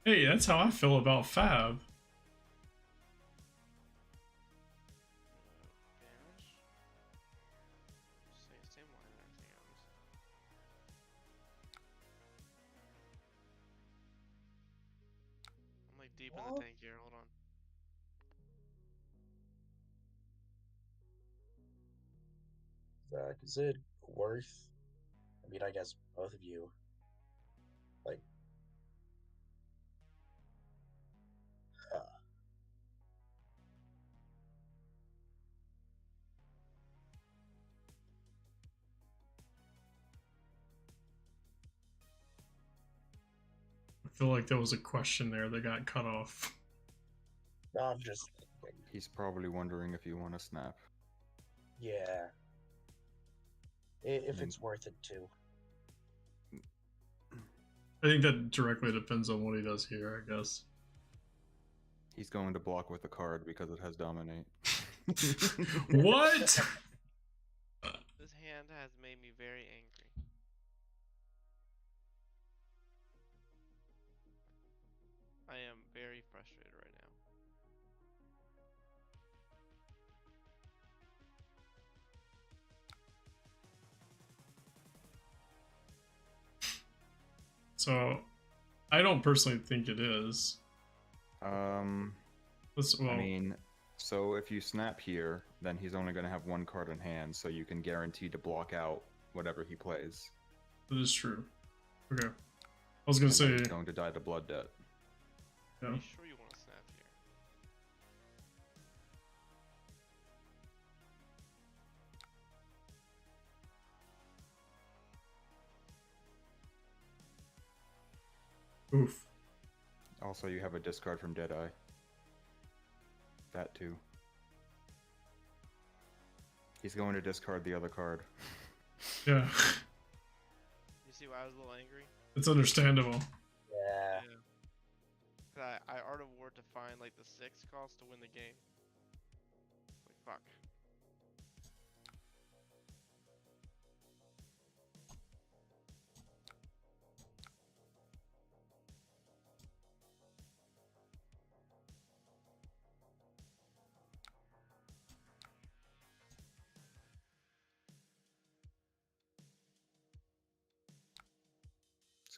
Hey, that's how I feel about Fab. Banish. Same line and everything else. I'm like deep in the What? tank here. Hold on. Zach, is it worth? I mean, I guess both of you. Like, uh, I feel like there was a question there that got cut off. no, I'm just thinking. He's probably wondering if you want to snap. Yeah. If Mm. it's worth it too. I think that directly depends on what he does here, I guess. He's going to block with a card because it has dominate. What? This hand has made me very angry. I am very frustrated right now. So, I don't personally think it is. Well, I mean, so if you snap here, then he's only going to have one card in hand, so you can guarantee to block out whatever he plays. that is true. Okay. I was gonna And then say, he's going to die to blood debt. yeah. Are you sure you want to snap here? Oof. Also, you have a discard from Deadeye. That too. He's going to discard the other card. Yeah. You see why I was a little angry? It's understandable. Yeah. 'Cause I Art of War to find like the 6 cost to win the game. Like fuck.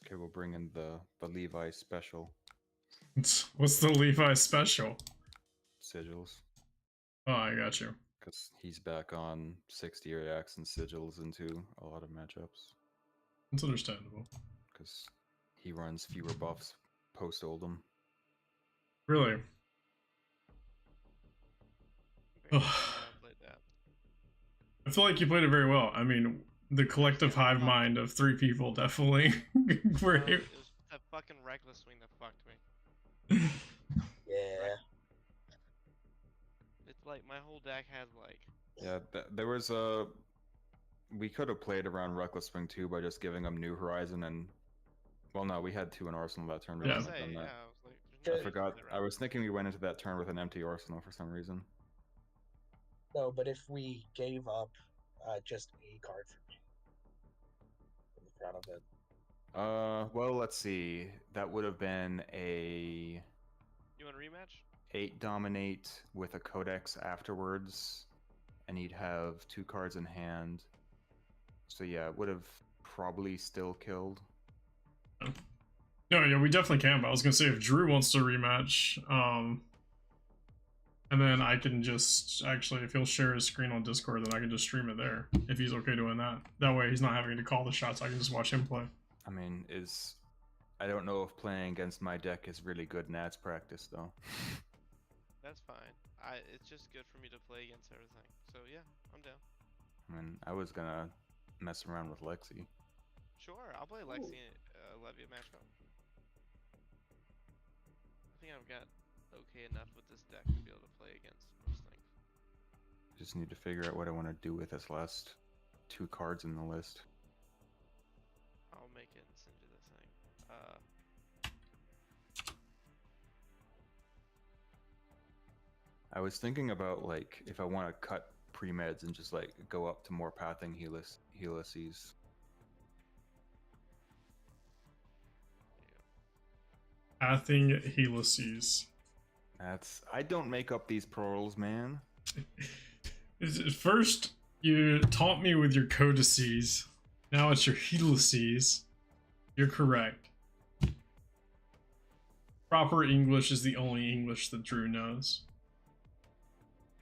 Okay, we'll bring in the Levi special What's the Levi special? sigils. Oh, I got you. Because he's back on 60 reacts and sigils into a lot of matchups. It's understandable. Because he runs fewer buffs post Oldham. Really? Very Ugh. glad I played that. I feel like you played it very well. I mean, the collective hive mind of 3 people definitely were It was that fucking reckless swing that fucked me. Yeah. It's like my whole deck has like Yeah, there was a... We could have played around Reckless Swing too by just giving him New Horizon and... Well, no, we had 2 in Arsenal that turn. We Yeah. couldn't have done that. I was like, there's I no forgot. need to I was thinking we went into that turn with an empty Arsenal for some reason. No, but if we gave up just a card from you in the front of it. Well, let's see. That would have been a You want a rematch? 8 dominate with a codex afterwards, and he'd have 2 cards in hand. So yeah, it would have probably still killed. No, yeah, we definitely can, but I was gonna say if Drew wants to rematch, and then I can just actually, if he'll share his screen on Discord, then I can just stream it there if he's okay doing that. That way he's not having to call the shots, I can just watch him play. I mean, I don't know if playing against my deck is really good Nats practice though. That's fine. It's just good for me to play against everything. So yeah, I'm down. I mean, I was gonna mess around with Lexi. Sure, I'll play Lexi Levia matchup. I think I've got okay enough with this deck to be able to play against most things. Just need to figure out what I want to do with this last 2 cards in the list. I'll make it in I was thinking about like if I want to cut pre-meds and just like go up to more pathing helices. Pathing helices. I don't make up these pearls, man. First, you taunt me with your codices. Now it's your helices. You're correct. Proper English is the only English that Drew knows.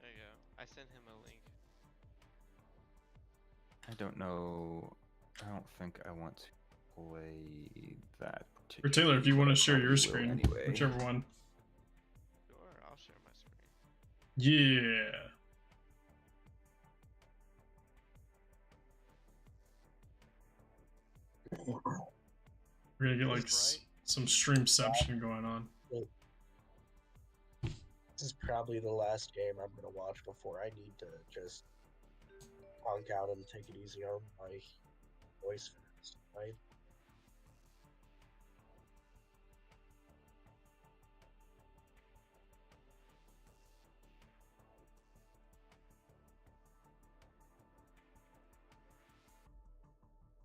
There you go. I sent him a link. I don't know. I don't think I want to play that Or particular. Taylor, if you want to share your Probably will screen, anyway. whichever one. Sure, I'll share my screen. Yeah. We're gonna get like Right? some streamception going on. This is probably the last game I'm gonna watch before I need to just honk out and take it easy on my voice fans, right?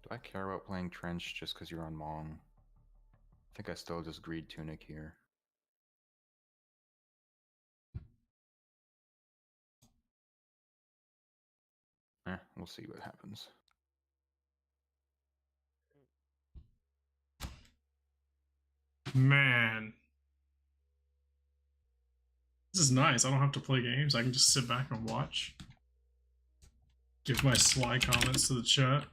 Do I care about playing Trench just because you're on Mong? I think I still just greed Tunic here. We'll see what happens. Man. This is nice. I don't have to play games. I can just sit back and watch. Give my sly comments to the chat.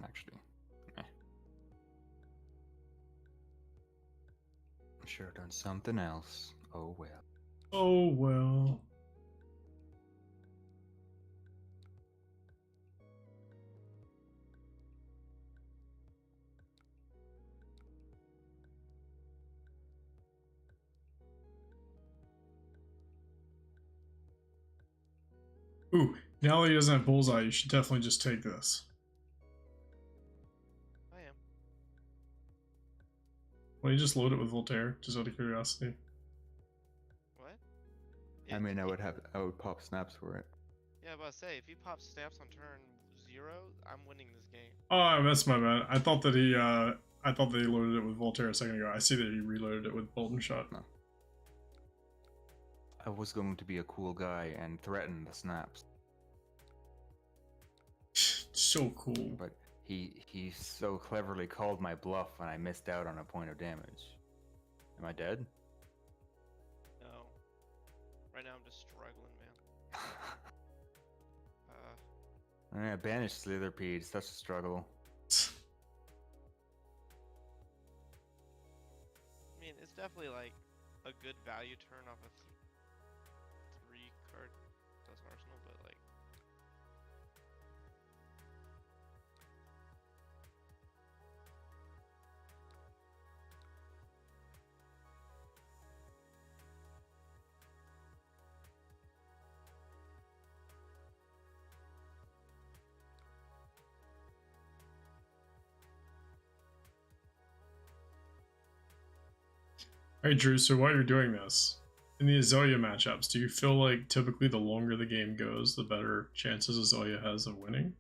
Actually, I should have done something else. Oh well. Oh well. Ooh, now that he doesn't have bullseye, you should definitely just take this. I am. Why don't you just load it with Voltaire, just out of curiosity? What? I mean, I would pop snaps for it. Yeah, but I say if he pops snaps on turn 0, I'm winning this game. Oh, that's my bad. I thought that he loaded it with Voltaire a second ago. I see that he reloaded it with Bolton Shot. No. I was going to be a cool guy and threaten the snaps, So cool. but he so cleverly called my bluff when I missed out on a point of damage. Am I dead? No. Right now I'm just struggling, man. I banished Slitherpede. Such a struggle. I mean, it's definitely like a good value turn off a 3 card plus Arsenal, but like. Hey Drew, so while you're doing this, in the Azalea matchups, do you feel like typically the longer the game goes, the better chances Azalea has of winning?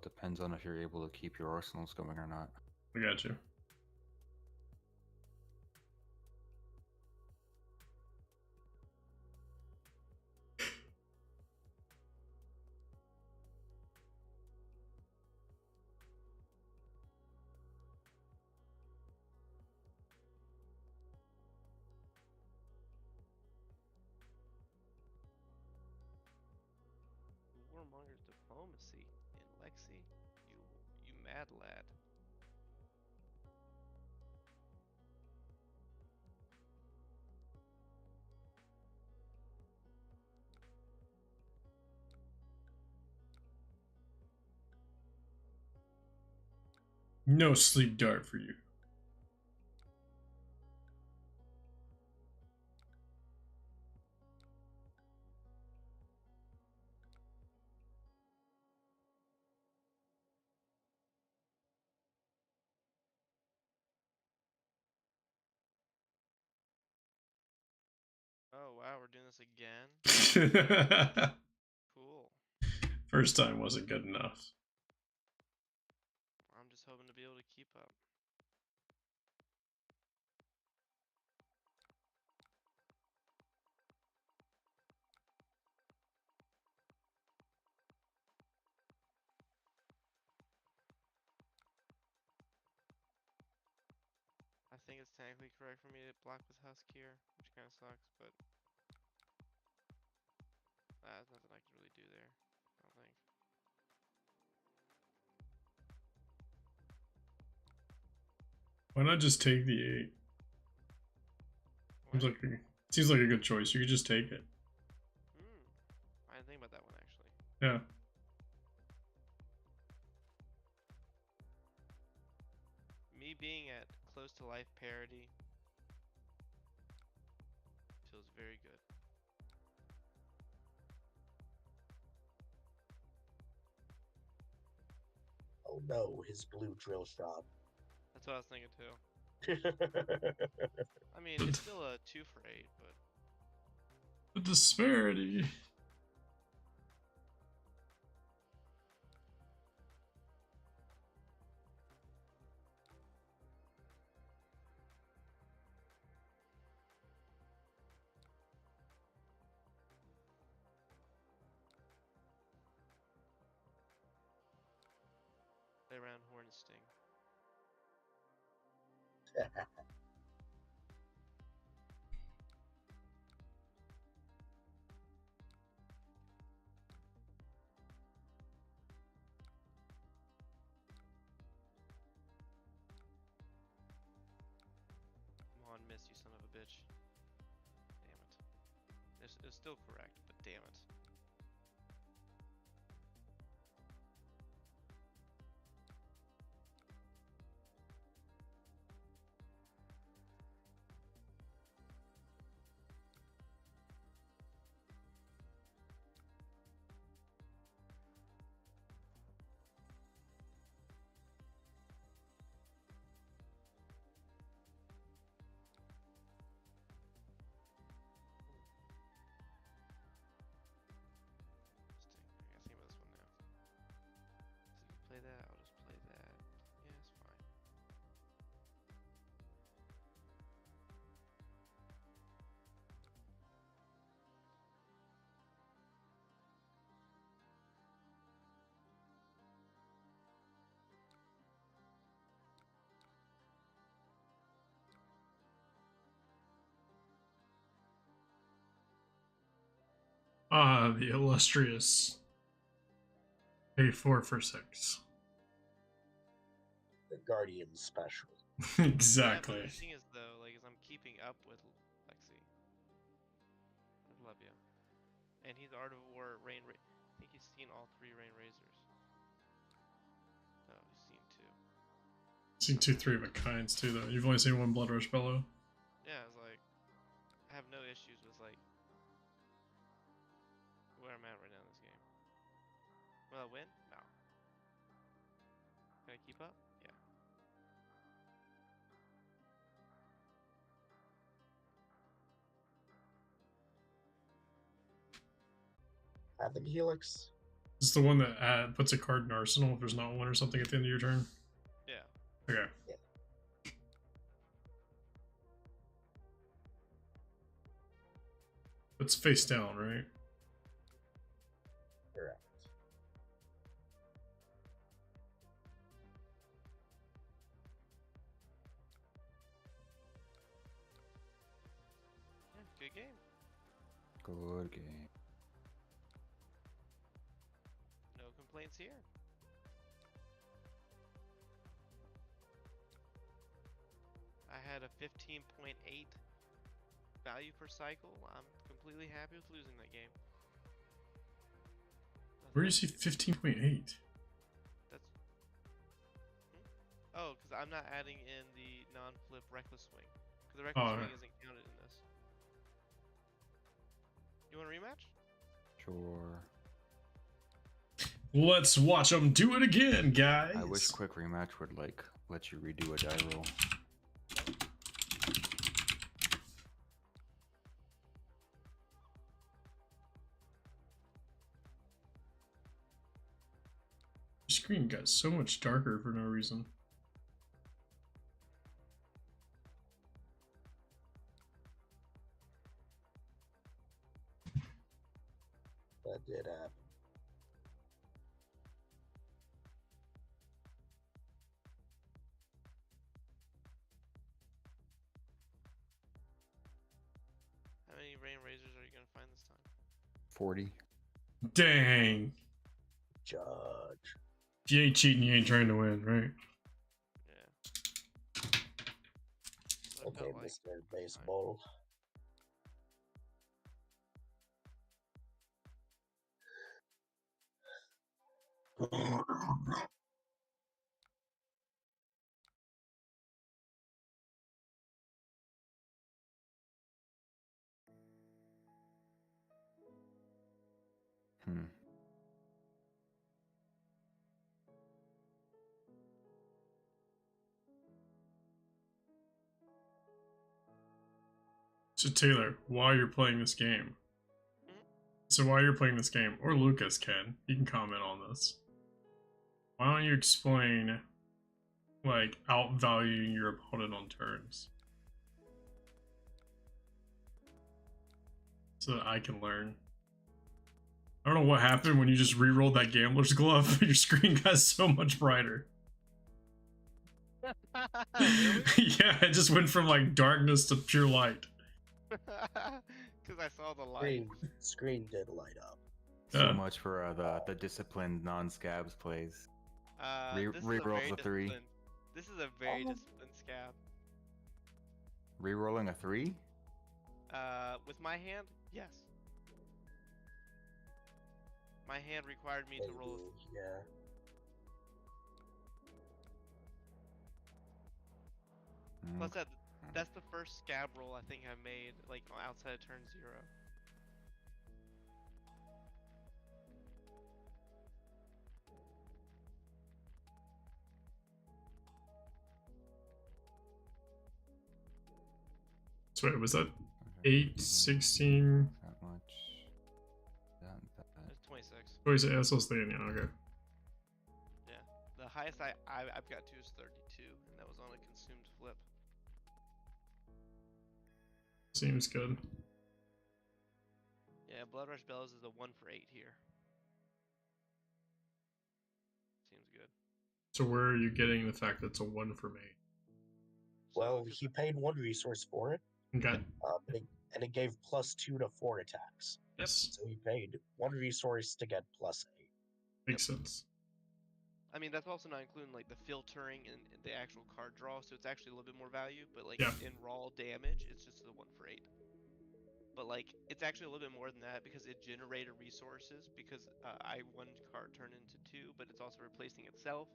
Depends on if you're able to keep your arsenals going or not. I got you. Warmonger's diplomacy in Lexi, you mad lad. No sleep dart for you. Oh wow, we're doing this again. Cool. First time wasn't good enough. I'm just hoping to be able to keep up. I think it's technically correct for me to block with Husk here, which kind of sucks, but there's nothing I can really do there. I don't think. Why not just take the 8? What? Seems like a good choice. You could just take it. I didn't think about that one actually. Yeah. Me being at close to life parity feels very good. Oh no, his blue drill shot. That's what I was thinking too. I mean, it's still a 2 for 8, but The disparity. play around horn and sting. Come on, miss, you son of a bitch. Damn it. It's still correct, but damn it. I gotta think about this one now. So you play that, I'll just play that. Yeah, it's fine. Ah, the illustrious A4 for 6. The Guardian special. Yeah, Exactly. but the thing is though, like, is I'm keeping up with Lexi. I love you. And he's Art of War, I think he's seen all 3 Rain Razors. No, he's seen 2. Seen 2 3 of a kinds too, though. You've only seen 1 Blood Rush Bellow. Yeah, it's like, I have no issues with, like, where I'm at right now in this game. Will I win? No. Can I keep up? Yeah. Have the Helix. Is this the one that puts a card in Arsenal if there's not one or something at the end of your turn? Yeah. Okay. Yeah. It's face down, right? Correct. Yeah, good game. Good game. No complaints here. I had a 15.8 value per cycle. I'm completely happy with losing that game. Where do you see 15.8? That's. Oh, because I'm not adding in the non-flip reckless swing. Because the reckless Oh, swing isn't counted in this. You want a rematch? Sure. let's watch them do it again, guys. I wish quick rematch would like let you redo a die roll. Your screen got so much darker for no reason. That did happen. How many rain razors are you gonna find this time? 40. Dang. Judge. If you ain't cheating, you ain't trying to win, right? Yeah. So I Okay, felt like Mr. Baseball. Hmm. So Taylor, while you're playing this game, or Lucas can, you can comment on this. Why don't you explain, like, outvaluing your opponent on turns? So that I can learn. I don't know what happened when you just re-rolled that gambler's glove, but your screen got so much brighter. Really? Yeah, it just went from like darkness to pure light. Because I saw the light. Screen did light up. So Yeah. much for the disciplined non-scabs plays. This is a Reroll very the 3. disciplined. This is a very disciplined scab. Rerolling a 3? With my hand, yes. My hand required me to roll. Maybe, yeah. Plus that's the first scab roll I think I made, like outside of turn 0. So wait, was that 8, 16? That much. It's 26. Oh, he's that's what's thinking, yeah, okay. Yeah. The highest I've got to is 32, and that was on a consumed flip. Seems good. Yeah, Blood Rush Bellows is a 1 for 8 here. Seems good. So where are you getting the fact that it's a 1 for me? Well, So, he paid 1 resource for it, Okay. and it gave +2 to 4 attacks. Yes. So he paid 1 resource to get +8. Makes sense. I mean, that's also not including like the filtering and the actual card draw, so it's actually a little bit more value. But like Yeah. in raw damage, it's just a 1 for 8. But like it's actually a little bit more than that because it generated resources. Because one card turned into 2, but it's also replacing itself.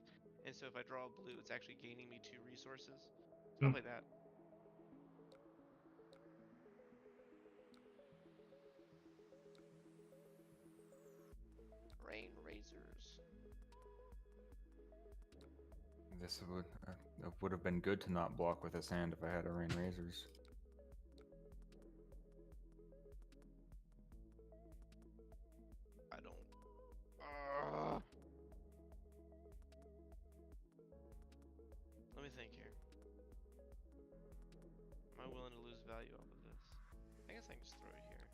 And so if I draw a blue, it's actually gaining me 2 resources. Stuff like that. Rain Razors. This would have been good to not block with his hand if I had a rain razors. I don't. Let me think here. Am I willing to lose value off of this? I guess I can just throw it here.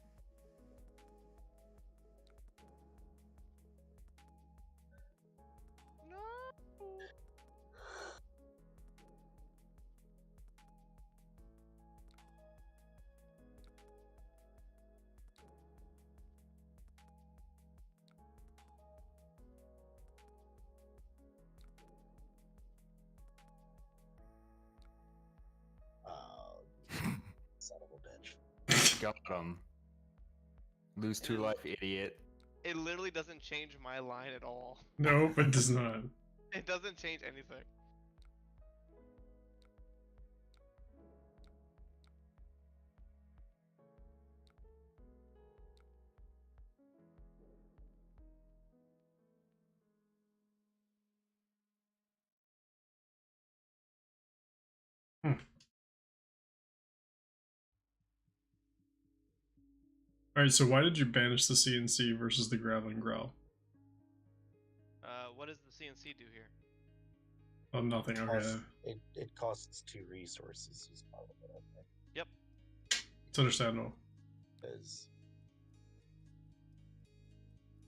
No. Son of a bitch. Got him. Lose 2 life, idiot. It literally doesn't change my line at all. Nope, it does not. It doesn't change anything. Alright, so why did you banish the CNC versus the Graveling Growl? What does the CNC do here? Oh, nothing, okay. It costs 2 resources as part of it, I think. Yep. It's understandable. Because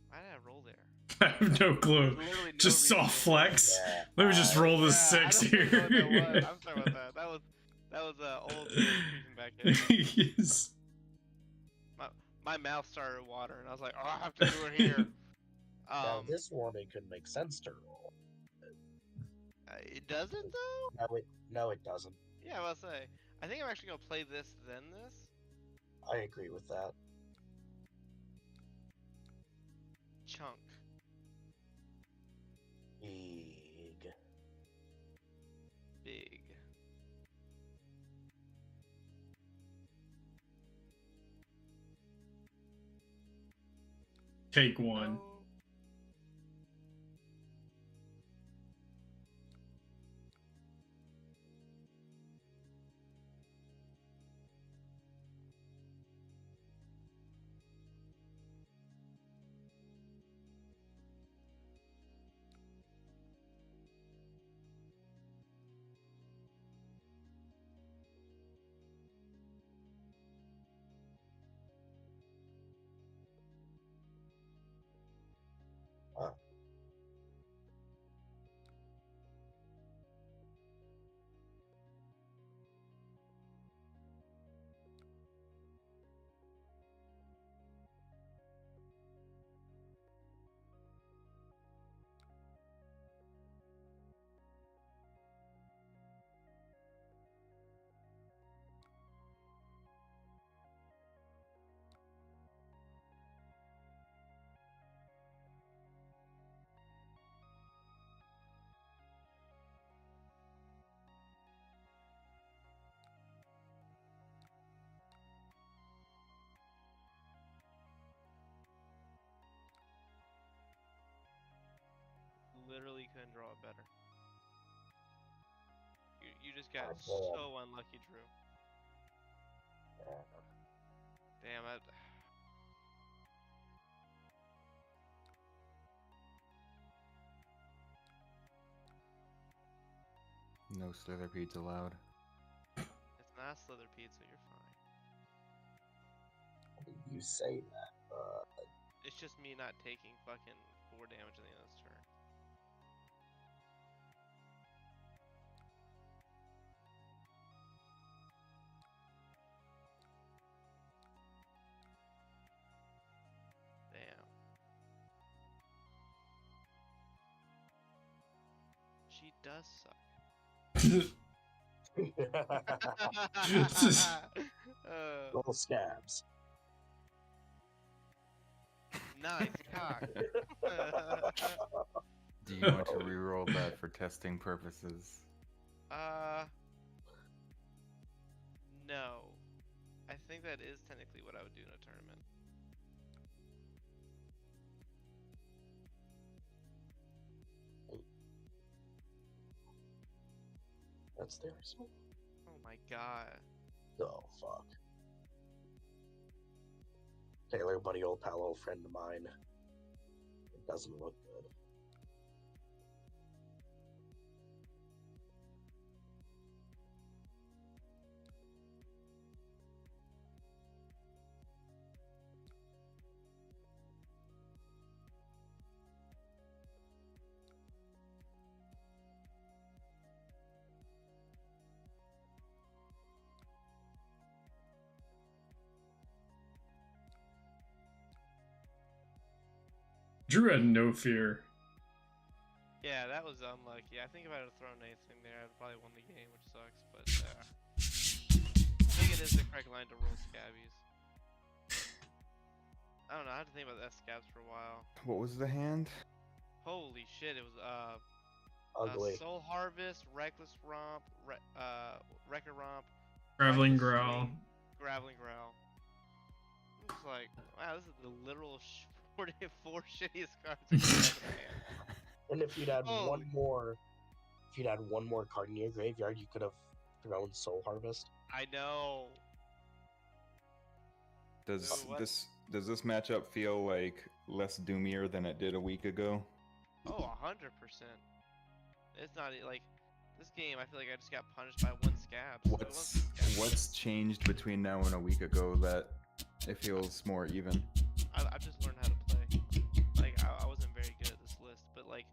Why did I roll there? I have no clue. There's literally no Just reason soft to- flex. yeah, Let me just roll this Yeah, I 6 don't know what that was. here. I'm sorry about that. That was old creeping back in. Yes. My mouth started watering. I was like, oh, I have to do it here. now this one it could make sense to roll. It doesn't though. No, it doesn't. Yeah, I was say. I think I'm actually gonna play this then this. I agree with that. Chunk. Big. Take one. Oh. Literally couldn't draw it better. You just got so unlucky, Drew. Damn it. No slitherpedes allowed. It's not Slither Pizza, you're fine. You say that, but It's just me not taking fucking 4 damage at the end of this turn. Damn. She does suck. little scabs. Nice cock. Do you want to reroll that for testing purposes? No. I think that is technically what I would do in a tournament. That's theirs. Oh my god. Oh fuck. Taylor, buddy, old pal, old friend of mine. It doesn't look good. Drew had no fear. Yeah, that was unlucky. I think if I had thrown anything there, I'd probably won the game, which sucks, but I think it is the correct line to roll scabbies. I don't know, I had to think about that scabs for a while. What was the hand? Holy shit, it was Ugly. Soul Harvest, Reckless Romp, Wrecker Romp, Graveling Reckless Growl. Swing, Graveling Growl. It's like, wow, this is the literal 44 shittiest cards we could have in hand. And if you'd had Holy. one more card in your graveyard, you could have thrown Soul Harvest. I know. Does Ooh, what? this matchup feel like less doomier than it did a week ago? Oh, 100%. It's not like this game. I feel like I just got punished by one scab. So it wasn't scab. What's changed between now and a week ago that it feels more even? I've just learned how to play. Like I wasn't very good at this list, but like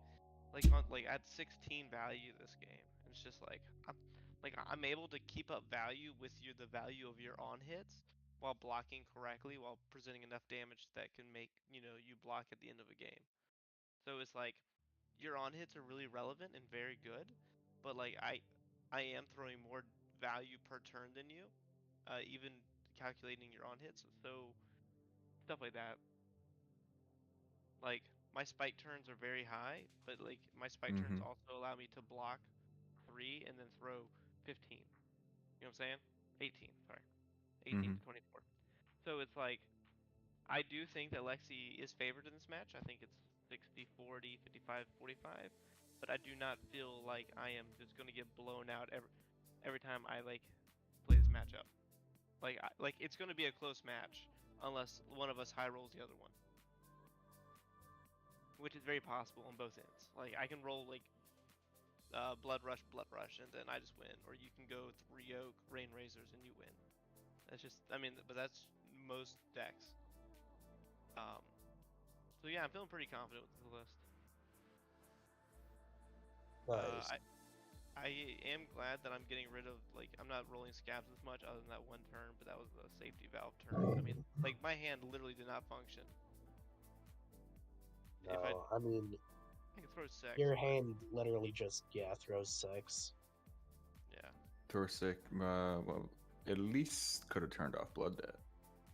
I had 16 value this game. It's just like I'm able to keep up value with the value of your on hits while blocking correctly while presenting enough damage that can make you block at the end of a game. So it's like your on hits are really relevant and very good, but like I am throwing more value per turn than you, even calculating your on hits. So stuff like that. Like my spike turns are very high, but like my spike turns Mhm. also allow me to block 3 and then throw 15. You know what I'm saying? 18, sorry. 18 Mhm. to 24. So it's like I do think that Lexi is favored in this match. I think it's 60-40, 55-45, but I do not feel like I am just going to get blown out every time I like play this matchup. Like it's going to be a close match unless one of us high rolls the other one. Which is very possible on both ends. Like I can roll like blood rush, and then I just win, or you can go 3 oak, rain razors, and you win. That's just, I mean, but that's most decks. So yeah, I'm feeling pretty confident with the list. Nice. I am glad that I'm getting rid of like I'm not rolling scabs as much other than that one turn, but that was a safety valve turn. I mean, like my hand literally did not function. No, If I mean, I can throw 6. your but- hand literally just throws 6. Yeah. Thor sick. Well, at least could have turned off Blood Debt.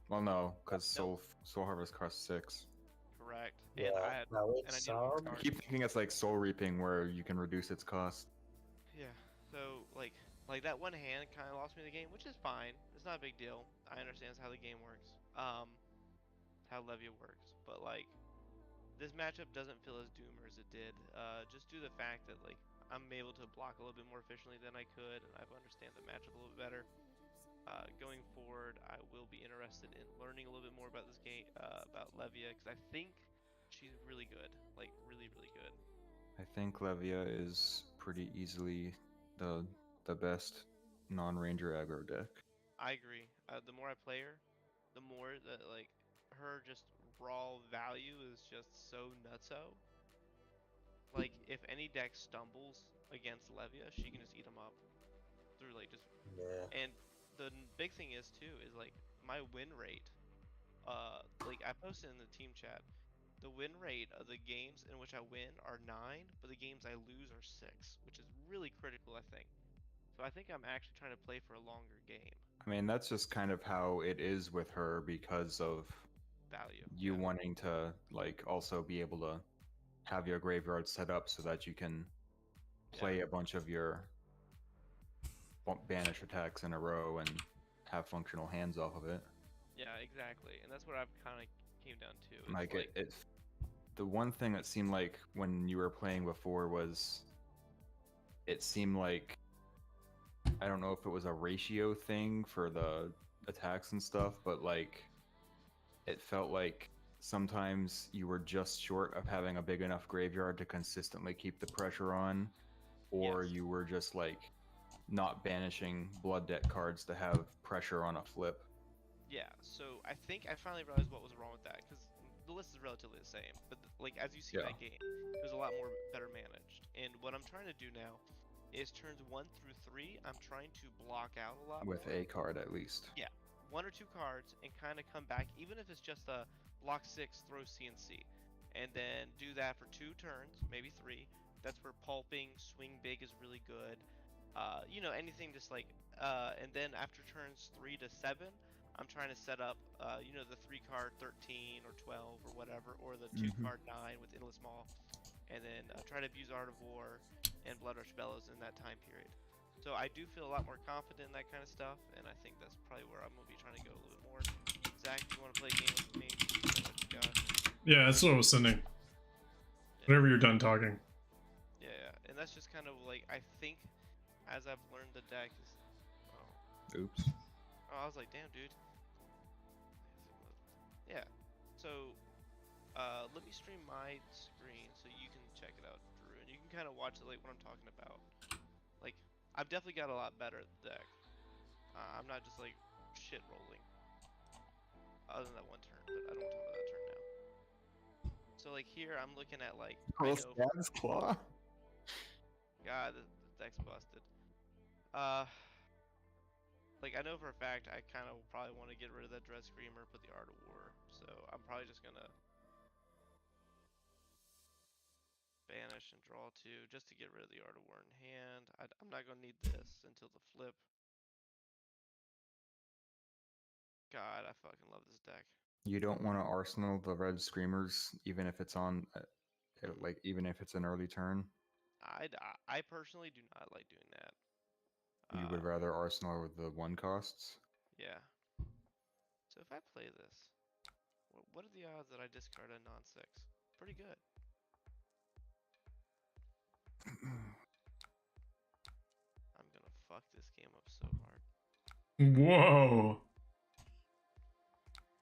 Well, no, because Soul Harvest cost 6. Correct. Yeah, And I had no, and I it's need more I cards. keep thinking it's like Soul Reaping where you can reduce its cost. Yeah. So like that one hand kind of lost me the game, which is fine. It's not a big deal. I understand how the game works. How Levia works, but like this matchup doesn't feel as doomer as it did. Just due to the fact that like I'm able to block a little bit more efficiently than I could, and I've understand the matchup a little bit better. Going forward, I will be interested in learning a little bit more about this game, about Levia, because I think she's really good, like really, really good. I think Levia is pretty easily the best non-ranger aggro deck. I agree. The more I play her, the more that like her just raw value is just so nutso. Like if any deck stumbles against Levia, she can just eat them up through like just. Yeah. And the big thing is too is like my win rate. Like I posted in the team chat, the win rate of the games in which I win are 9, but the games I lose are 6, which is really critical, I think. So I think I'm actually trying to play for a longer game. I mean, that's just kind of how it is with her because of Value. you yeah. wanting to like also be able to have your graveyard set up so that you can play a bunch of your banish attacks in a row and have functional hands off of it. Yeah, exactly. And that's what I've kind of came down to. It's Like the one thing that seemed like when you were playing before was it seemed like I don't know if it was a ratio thing for the attacks and stuff, but like it felt like sometimes you were just short of having a big enough graveyard to consistently keep the pressure on, or Yes. you were just like not banishing blood debt cards to have pressure on a flip. Yeah, so I think I finally realized what was wrong with that, because the list is relatively the same, but like as you see Yeah. that game, it was a lot more better managed. And what I'm trying to do now is turns 1 through 3, I'm trying to block out a lot With more. a card at least. Yeah, 1 or 2 cards and kind of come back, even if it's just a block 6, throw CNC, and then do that for 2 turns, maybe 3. That's where pulping, swing big is really good. You know, anything just like, and then after turns 3 to 7, I'm trying to set up, you know, the 3 card 13 or 12 or whatever, or the 2 card 9 with Endless Maul, and then try to abuse Art of War and Blood Rush Bellows in that time period. So I do feel a lot more confident in that kind of stuff, and I think that's probably where I'm going to be trying to go a little bit more. Zach, do you want to play a game with me? What you got? Yeah, that's what I was sending. Whenever you're done talking. Yeah, and that's just kind of like, I think, as I've learned the deck, Oops. Oh, I was like, damn, dude. Yeah. So, let me stream my screen so you can check it out, Drew, and you can kind of watch it like what I'm talking about. Like, I've definitely got a lot better at the deck. I'm not just like shit rolling. Other than that one turn, but I don't want to talk about that turn now. So like here, I'm looking at like I know. Scab's Claw. God, the deck's busted. Like I know for a fact I kind of probably want to get rid of that Dread Screamer, put the Art of War. So I'm probably just gonna banish and draw 2 just to get rid of the Art of War in hand. I'm not gonna need this until the flip. God, I fucking love this deck. You don't want to arsenal the red screamers, even if it's on, like even if it's an early turn. I personally do not like doing that. You would rather arsenal with the 1 costs. Yeah. So if I play this, what are the odds that I discard a non-6? Pretty good. I'm gonna fuck this game up so hard. Whoa.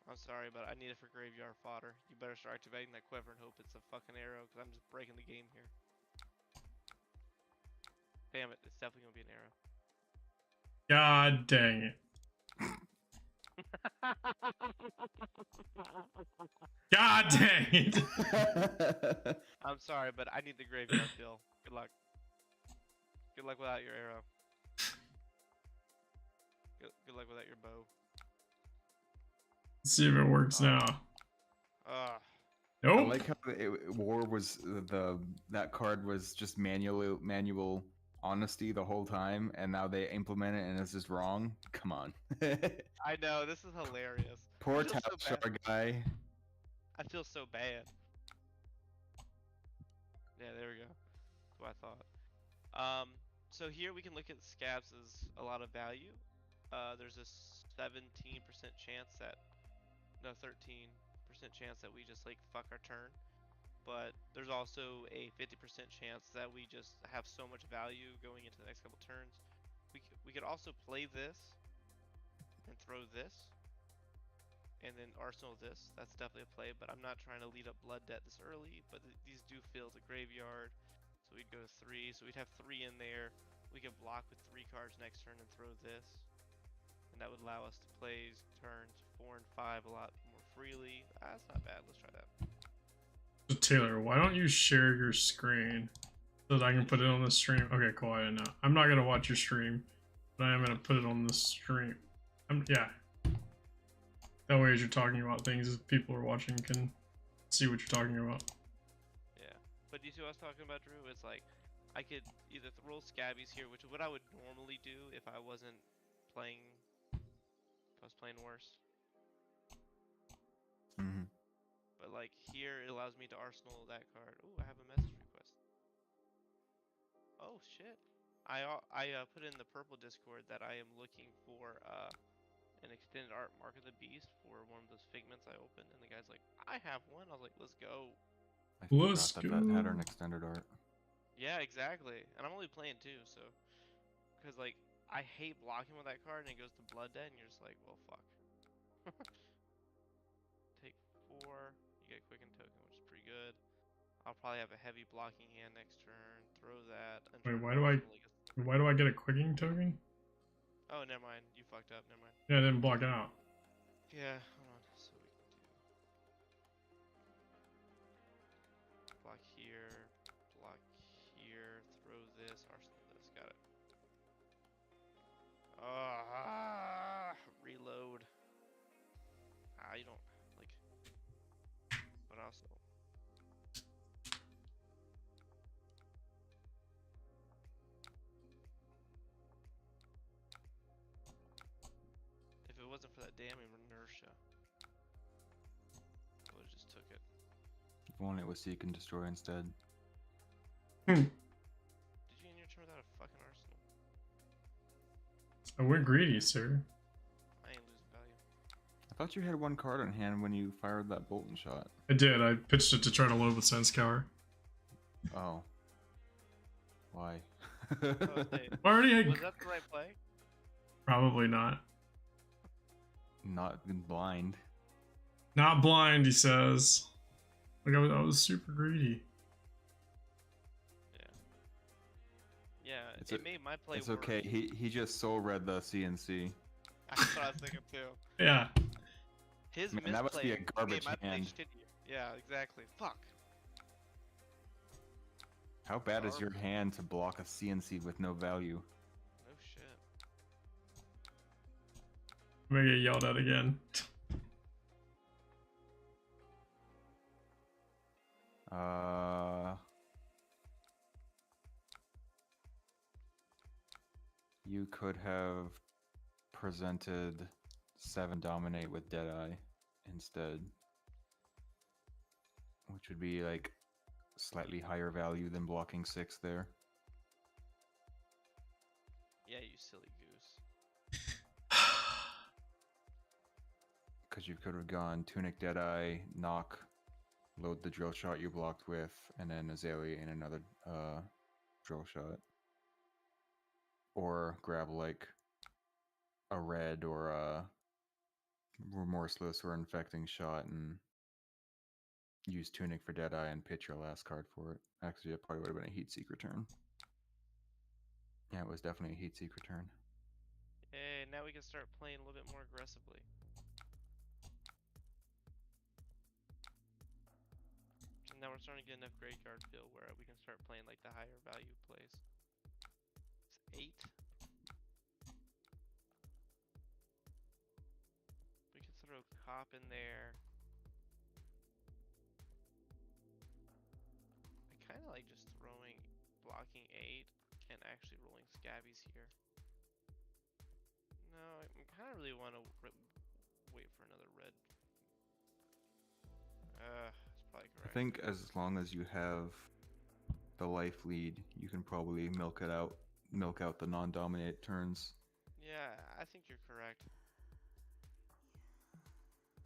I'm sorry, but I need it for graveyard fodder. You better start activating that quiver and hope it's a fucking arrow, because I'm just breaking the game here. Damn it, it's definitely gonna be an arrow. God dang it. God dang it. I'm sorry, but I need the graveyard kill. Good luck. Good luck without your arrow. Good luck without your bow. Let's see if it works now. Ugh. I Nope. like how war was that card was just manual honesty the whole time, and now they implement it and it's just wrong. Come on. I know, this is hilarious. Poor I feel so Talshar bad. guy. I feel so bad. Yeah, there we go. That's what I thought. So here we can look at scabs as a lot of value. There's a 17% chance that, no, 13% chance that we just like fuck our turn. But there's also a 50% chance that we just have so much value going into the next couple turns. We could also play this and throw this and then arsenal this. That's definitely a play, but I'm not trying to lead up blood debt this early, but these do fill the graveyard. So we'd go 3, so we'd have 3 in there. We could block with 3 cards next turn and throw this. And that would allow us to play turns 4 and 5 a lot more freely. That's not bad, let's try that. So Taylor, why don't you share your screen so that I can put it on the stream? Okay, cool. I didn't know. I'm not gonna watch your stream, but I am gonna put it on the stream. Yeah. That way, as you're talking about things, as people are watching can see what you're talking about. Yeah, but you see what I was talking about, Drew? It's like I could either roll scabbies here, which is what I would normally do if I wasn't playing. If I was playing worse. Mm-hmm. But like here, it allows me to arsenal that card. Ooh, I have a message request. Oh shit! I put in the purple Discord that I am looking for an extended art Mark of the Beast for one of those figments I opened, and the guy's like, I have one. I was like, let's go. I Let's forgot that had go. an extended art. Yeah, exactly. And I'm only playing 2, so because like I hate blocking with that card, and it goes to blood debt, and you're just like, well, fuck. Take 4. You get quicken token, which is pretty good. I'll probably have a heavy blocking hand next turn. Throw that. And Wait, turn why do I get a quicking token? Oh, never mind. You fucked up. Never mind. Yeah, I didn't block it out. Yeah, hold on. So we can do block here, throw this, arsenal this. Got it. Reload. You don't like, but also. If it wasn't for that damn inertia, I would've just took it. If only it was Seek and Destroy instead. Did you end your turn without a fucking arsenal? I went greedy, sir. I ain't losing value. I thought you had 1 card in hand when you fired that Bolton shot. I did. I pitched it to try to load with Sense Cower. Oh. Why? Oh, hey. I already had... Was that the right play? Probably not. Not blind. Not blind, he says. Like I was super greedy. Yeah. Yeah, It's it a- made my play It's worse. okay. He just soul read the CNC. That's what I was thinking too. Yeah. His Man, that must be a misplay garbage made my play hand. shittier. Yeah, exactly. Fuck. How bad is your Garbage. hand to block a CNC with no value? No shit. I'm gonna get yelled at again. You could have presented 7 dominate with Deadeye instead, which would be like slightly higher value than blocking 6 there. Yeah, you silly goose. Because you could have gone Tunic Deadeye, knock, load the drill shot you blocked with, and then Azalea in another drill shot. Or grab like a red or a remorseless or infecting shot and use Tunic for Deadeye and pitch your last card for it. Actually, it probably would have been a Heat Seek return. Yeah, it was definitely a Heat Seek return. Hey, now we can start playing a little bit more aggressively. And now we're starting to get enough graveyard feel where we can start playing like the higher value plays. It's 8. We can throw Cop in there. I kind of like just throwing blocking 8 and actually rolling Scabbies here. No, I kind of really want to wait for another red. That's probably I correct. think as long as you have the life lead, you can probably milk out the non-dominate turns. Yeah, I think you're correct.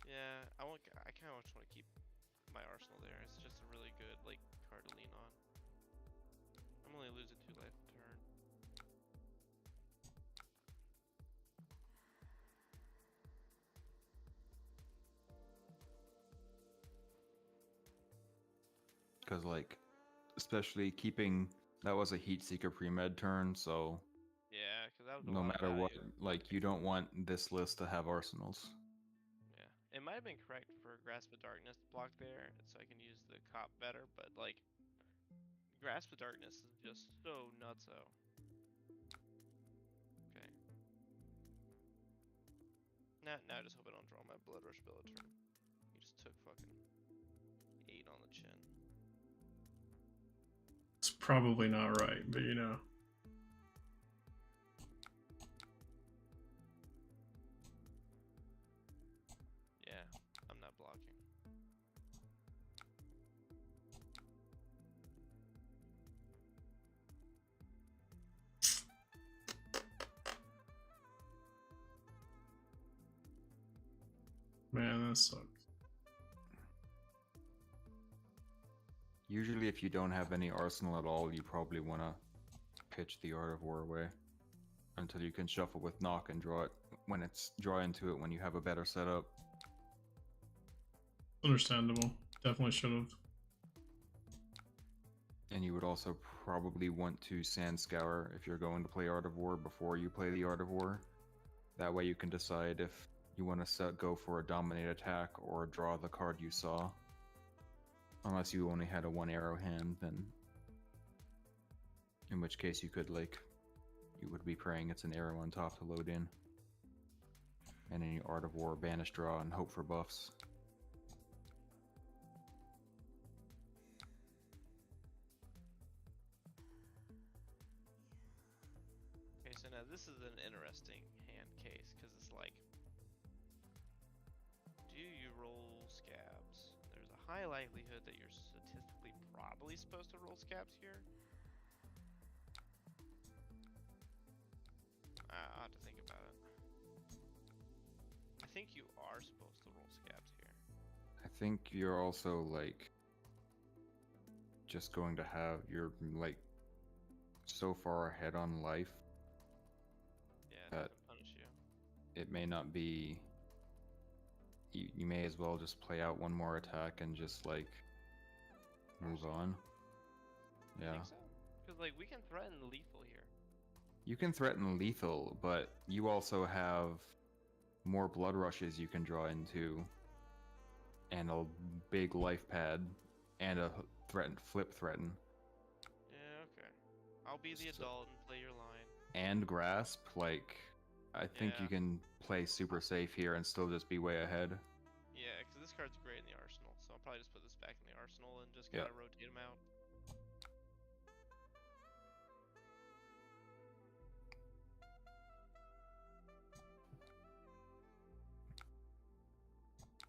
Yeah, I kind of just want to keep my arsenal there. It's just a really good like card to lean on. I'm only losing 2 life a turn. Because like, especially keeping that was a Heat Seeker pre-med turn, so Yeah, because that was a no lot of matter what, value. like you don't want this list to have arsenals. Yeah, it might have been correct for Grasp of Darkness to block there, so I can use the Cop better. But like, Grasp of Darkness is just so nutso. Okay. Now I just hope I don't draw my Blood Rush Bill turn. He just took fucking 8 on the chin. It's probably not right, but you know. Yeah, I'm not blocking. Man, that sucks. Usually, if you don't have any arsenal at all, you probably want to pitch the Art of War away until you can shuffle with knock and draw into it when you have a better setup. Understandable. Definitely should have. And you would also probably want to sand scour if you're going to play Art of War before you play the Art of War. That way you can decide if you want to go for a dominate attack or draw the card you saw. Unless you only had a 1 arrow hand, then in which case you would be praying it's an arrow on top to load in. And any Art of War, banish draw, and hope for buffs. Okay, so now this is an interesting hand case because it's like, do you roll Scabs? There's a high likelihood that you're statistically probably supposed to roll Scabs here. I'll have to think about it. I think you are supposed to roll Scabs here. I think you're also like just going to have you're like so far ahead on life Yeah, it that doesn't punish it may not be. You may as well just play out one more attack and just like move on. Yeah. Think so? Because like we can threaten lethal here. You can threaten lethal, but you also have more blood rushes you can draw into, and a big life pad, and a flip threaten. Yeah, okay. I'll be the So- adult and play your line. And grasp. Like, I think Yeah. you can play super safe here and still just be way ahead. Yeah, because this card's great in the arsenal, so I'll probably just put this back in the arsenal and just Yeah. kind of rotate them out.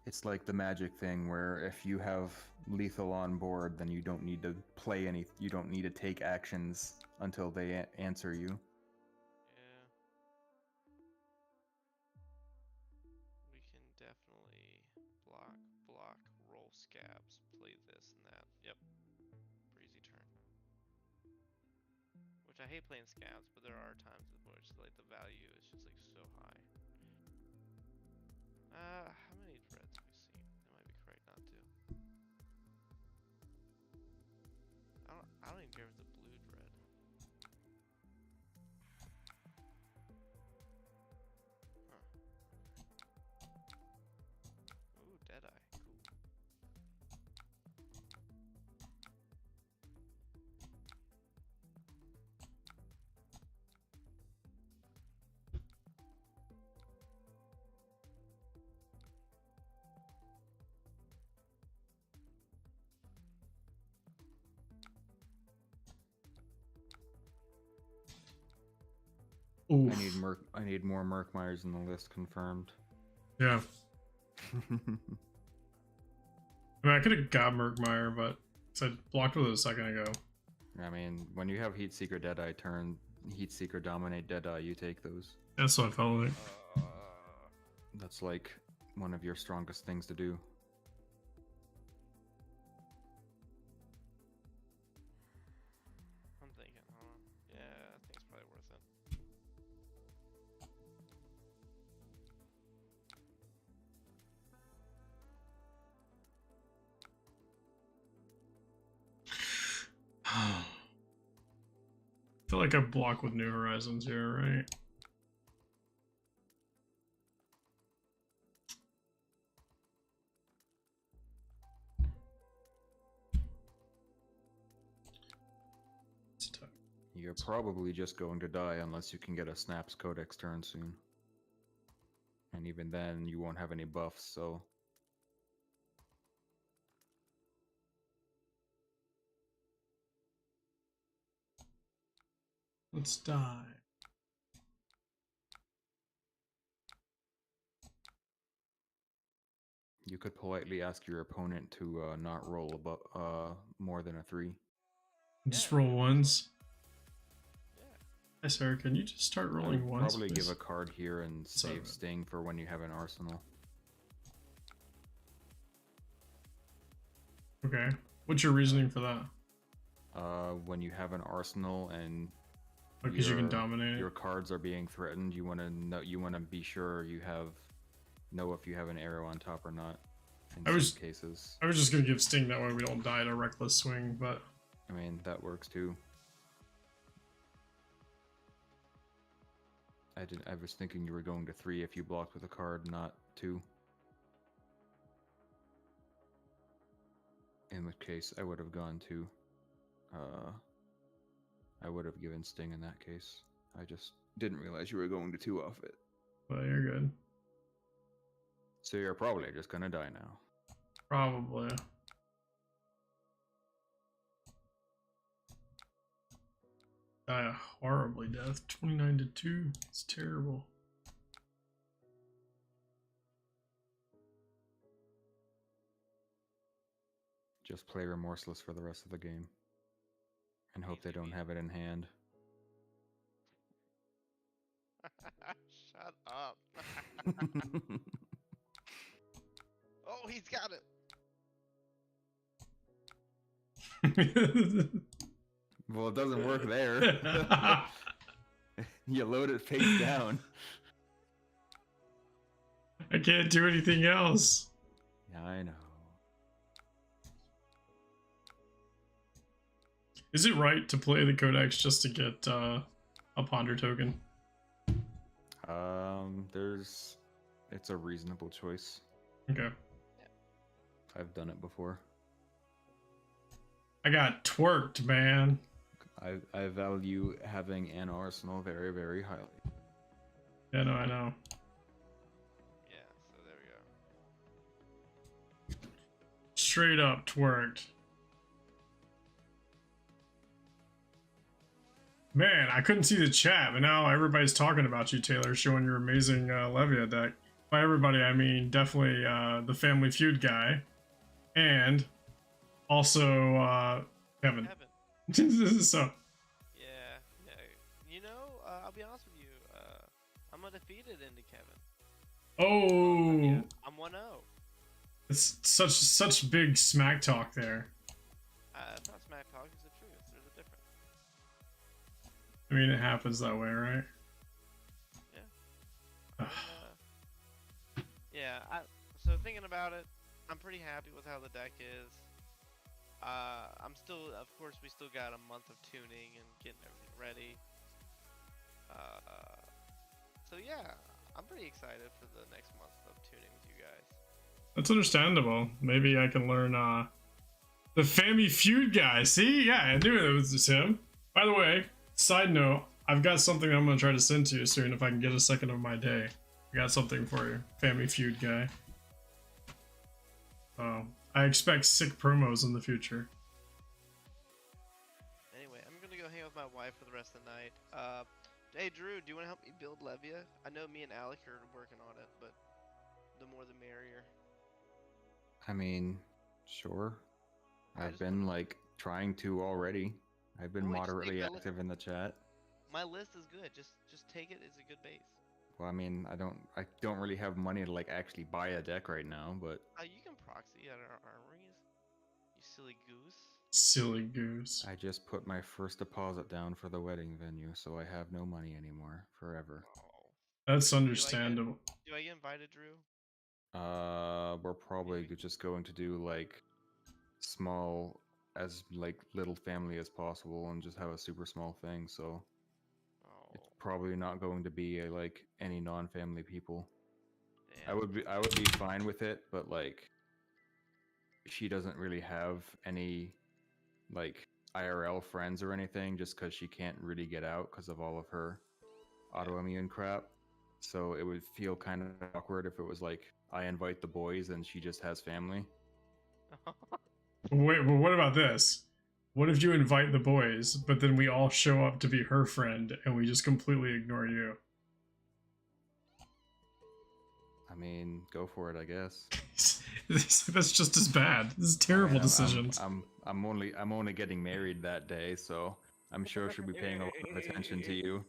It's like the magic thing where if you have lethal on board, then you don't need to play any. You don't need to take actions until they answer you. Yeah. We can definitely block, roll scabs, play this and that. Yep. Breezy turn. Which I hate playing scabs, but there are times in which like the value is just like so high. How many dreads have we seen? It might be correct not to. I don't even care if it's a blue dread. Huh. Ooh, Deadeye. Cool. Oof. I need more Murkmires in the list confirmed. Yeah. I mean, I could have got Murkmire, but I blocked with it a second ago. I mean, when you have Heat Seeker Deadeye turn, Heat Seeker dominate Deadeye, you take those. That's what I felt like. That's like one of your strongest things to do. I'm thinking, huh? Yeah, I think it's probably worth it. I feel like I block with New Horizons here, right? It's tough. You're probably just going to die unless you can get a Snaps Codex turn soon. And even then, you won't have any buffs, so... Let's die. You could politely ask your opponent to not roll above more than a 3. Just Yeah, roll yeah, ones. Yeah. Hi, Sarah. Can you just start I rolling would ones? probably please? give a card here and save alright. Sting for when you have an arsenal. Okay. What's your reasoning for that? When you have an arsenal and Because you can your- dominate. your cards are being threatened, you want to know. You want to be sure you know if you have an arrow on top or not. In I was- some cases, I was just gonna give Sting that way we don't die to reckless swing, but I mean that works too. I was thinking you were going to 3 if you blocked with a card, not 2. In which case, I would have gone to. I would have given Sting in that case. I just didn't realize you were going to 2 off it. but you're good. So you're probably just gonna die now. Probably. Die a horribly death. 29-2. It's terrible. Just play Remorseless for the rest of the game. And hope they don't have it in hand. Shut up. Oh, he's got it. Well, it doesn't work there. You load it face down. I can't do anything else. Yeah, I know. Is it right to play the Codex just to get a Ponder token? It's a reasonable choice. Okay. I've done it before. I got twerked, man. I value having an arsenal very, very highly. Yeah, no, I know. Yeah, so there we go. Straight up twerked. Man, I couldn't see the chat, but now everybody's talking about you, Taylor, showing your amazing Levia deck. By everybody, I mean definitely the Family Feud guy, and also Kevin. So, Yeah. You know, I'll be honest with you. I'm undefeated into Kevin. oh, I'm 1-0. it's such big smack talk there. It's not smack talk. It's the truth. There's a difference. I mean, it happens that way, right? Yeah. Yeah. So thinking about it, I'm pretty happy with how the deck is. I'm still, of course, we still got a month of tuning and getting everything ready. So yeah, I'm pretty excited for the next month of tuning with you guys. That's understandable. Maybe I can learn the Family Feud guy. See, yeah, I knew it was him. By the way, side note, I've got something I'm gonna try to send to you soon if I can get a second of my day. I got something for you, Family Feud guy. I expect sick promos in the future. Anyway, I'm gonna go hang out with my wife for the rest of the night. Hey Drew, do you want to help me build Levia? I know me and Alec are working on it, but the more the merrier. I mean, sure. I I've just been like trying to already. I've been Oh, wait, just moderately take my active in the chat. My list is good. Just take it. It's a good base. Well, I mean, I don't really have money to like actually buy a deck right now, but You can proxy at our armories. You silly goose. Silly goose. I just put my first deposit down for the wedding venue, so I have no money anymore forever. Oh. That's understandable. Do I get invited, Drew? We're probably just going to do like small, as like little family as possible, and just have a super small thing. So it's Oh, probably not going to be like any non-family people. damn. I would be fine with it, but like she doesn't really have any like IRL friends or anything, just because she can't really get out because of all of her autoimmune crap. So it would feel kind of awkward if it was like I invite the boys and she just has family. Wait, well, what about this? What if you invite the boys, but then we all show up to be her friend and we just completely ignore you? I mean, go for it, I guess. That's just as bad. This is terrible decisions. I'm only getting married that day, so I'm sure she'll be paying a lot of attention to you.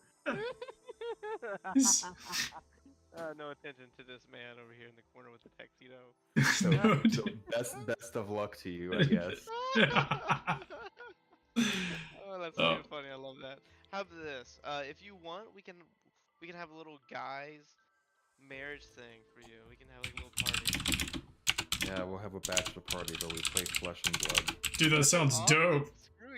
No attention to this man over here in the corner with the tuxedo. So best of luck to you, I guess. Oh, that's so funny. I love that. How about this? If you want, we can have a little guys marriage thing for you. We can have like a little party. Yeah, we'll have a bachelor party, but we play Flesh and Blood. Dude, that sounds dope. Screw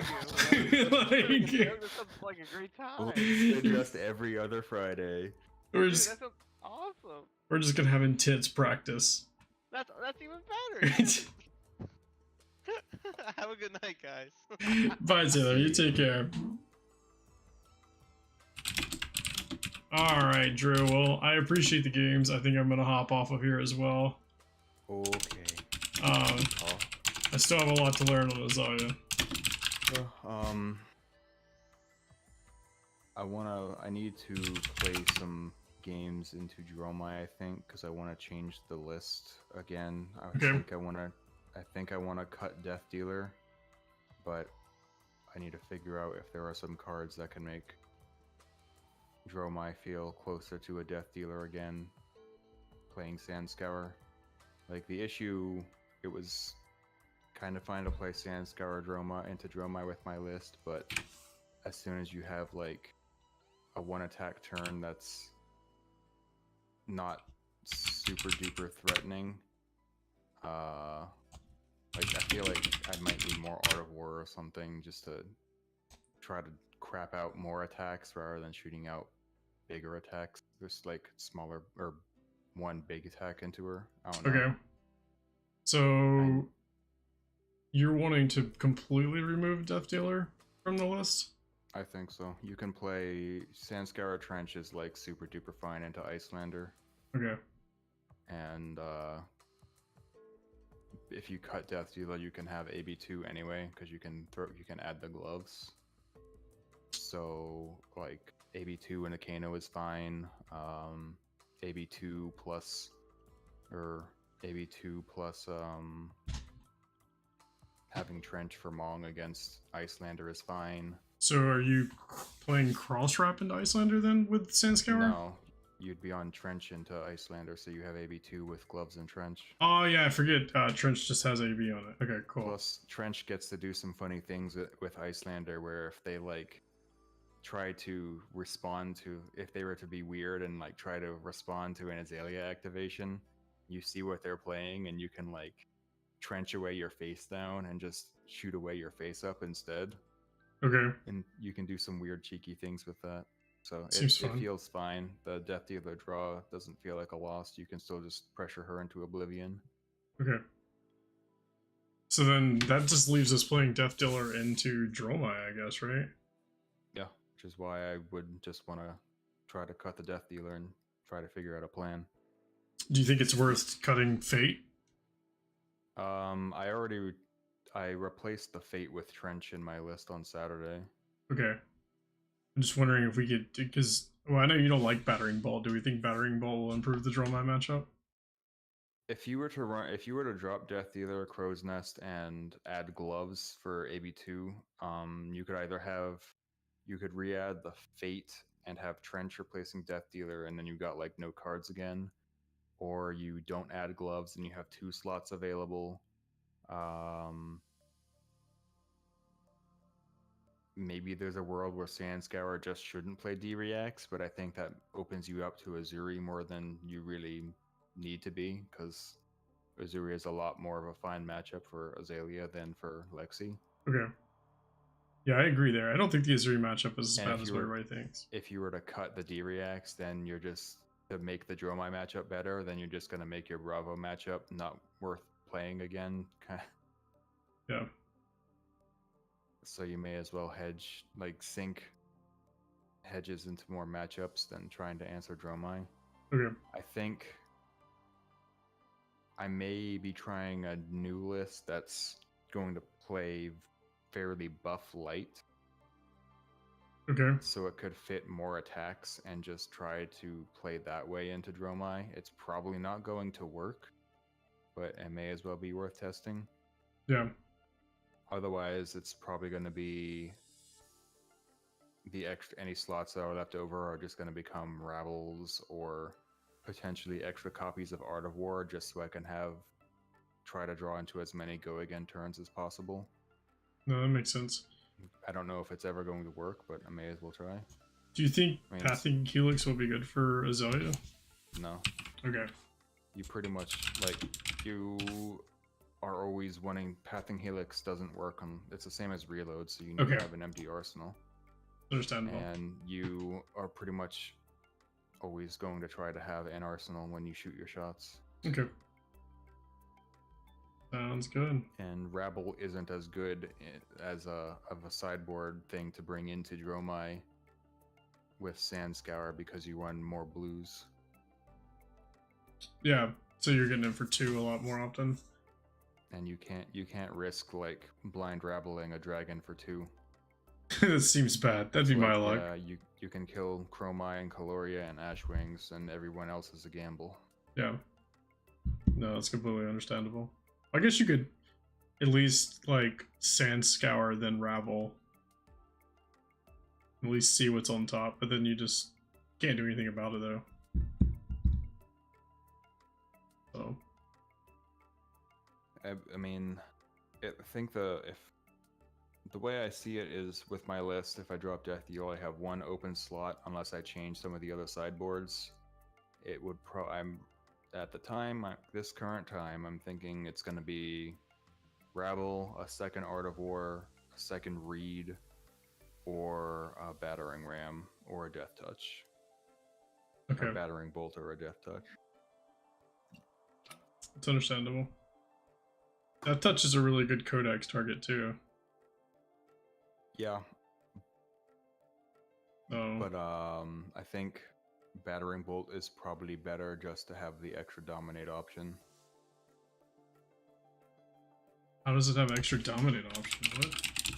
you. That sounds like a great We'll time. just every other Friday. We're Dude, just, that sounds awesome. we're just gonna have intense practice. That's even better. Have a good night, guys. Bye, Taylor. You take care. Alright, Drew. Well, I appreciate the games. I think I'm gonna hop off of here as well. Okay. I still have a lot to learn on Azalea. I need to play some games into Dromai, I think, because I want to change the list again. I think I want to cut Death Dealer, but I need to figure out if there are some cards that can make Dromai feel closer to a Death Dealer again, playing Sandscour. Like, the issue, it was kind of fine to play Sandscour into Dromai with my list, but as soon as you have, like, a one-attack turn that's not super duper threatening, like I feel like I might need more Art of War or something just to try to crap out more attacks rather than shooting out bigger attacks. Just like smaller or one big attack into her. I don't know. Okay. So you're wanting to completely remove Death Dealer from the list? I think so. You can play Sandscour Trench is like super duper fine into Icelander, Okay. and if you cut Death Dealer, you can have AB2 anyway because you can add the gloves. So like AB2 and Akano is fine. AB2 plus or AB2 plus having Trench for Mong against Icelander is fine. So are you playing Cross Wrap into Icelander then with Sandscour? No, you'd be on Trench into Icelander, so you have AB2 with gloves and Trench. Oh yeah, I forget. Trench just has AB on it. Okay, cool. Plus, Trench gets to do some funny things with Icelander, where if they like try to respond to, if they were to be weird and like try to respond to an Azalea activation, you see what they're playing and you can like trench away your face down and just shoot away your face up instead. Okay. And you can do some weird cheeky things with that. So Seems it fun. feels fine. The Death Dealer draw doesn't feel like a loss. You can still just pressure her into oblivion. Okay. So then that just leaves us playing Death Dealer into Dromai, I guess, right? Yeah, which is why I would just want to try to cut the Death Dealer and try to figure out a plan. Do you think it's worth cutting Fate? I replaced the Fate with Trench in my list on Saturday. Okay. I'm just wondering if we could, because, well, I know you don't like Battering Ball. Do we think Battering Ball will improve the Dromai matchup? If you were to drop Death Dealer, Crow's Nest, and add gloves for AB2, you could re-add the Fate and have Trench replacing Death Dealer, and then you got like no cards again. Or you don't add gloves and you have 2 slots available. Maybe there's a world where Sandscour just shouldn't play D-Reacts, but I think that opens you up to Azuri more than you really need to be, because Azuri is a lot more of a fine matchup for Azalea than for Lexi. Okay. Yeah, I agree there. I don't think the Azuri matchup is as And bad as everybody thinks. If you were to cut the D-Reacts, then you're just, to make the Dromai matchup better, then you're just going to make your Bravo matchup not worth playing again. Yeah. So you may as well hedge, like sync hedges into more matchups than trying to answer Dromai. Okay. I think I may be trying a new list that's going to play fairly buff light. Okay. So it could fit more attacks and just try to play that way into Dromai. It's probably not going to work, but it may as well be worth testing. Yeah. Otherwise, it's probably going to be any slots that are left over are just going to become Rabbles or potentially extra copies of Art of War, just so I can try to draw into as many go again turns as possible. No, that makes sense. I don't know if it's ever going to work, but I may as well try. Do you think Pathing Helix will be good for Azalea? No. Okay. You pretty much, like, you are always wanting... Pathing Helix doesn't work on... It's the same as Reload, so you need to have an empty arsenal. Understandable. And you are pretty much always going to try to have an arsenal when you shoot your shots. Okay. Sounds good. And Rabble isn't as good as a sideboard thing to bring into Dromai with Sandscour because you run more blues. Yeah, so you're getting it for 2 a lot more often. And you can't risk like blind rabbling a dragon for 2. That seems bad. That'd be my luck. Yeah, you can kill Chromai and Caloria and Ashwings, and everyone else is a gamble. Yeah. No, that's completely understandable. I guess you could at least like Sandscour then Ravel. At least see what's on top, but then you just can't do anything about it though. So I mean, I think the way I see it is with my list, if I drop Death Deal, I have 1 open slot unless I change some of the other sideboards. at the time, this current time, I'm thinking it's going to be Rabble, a second Art of War, a second Reed, or a Battering Ram, or a Death Touch. Okay, Or a Battering Bolt or a Death Touch. it's understandable. That touch is a really good codex target too. Yeah, Oh, but I think Battering Bolt is probably better just to have the extra Dominate option. how does it have extra dominate option? What?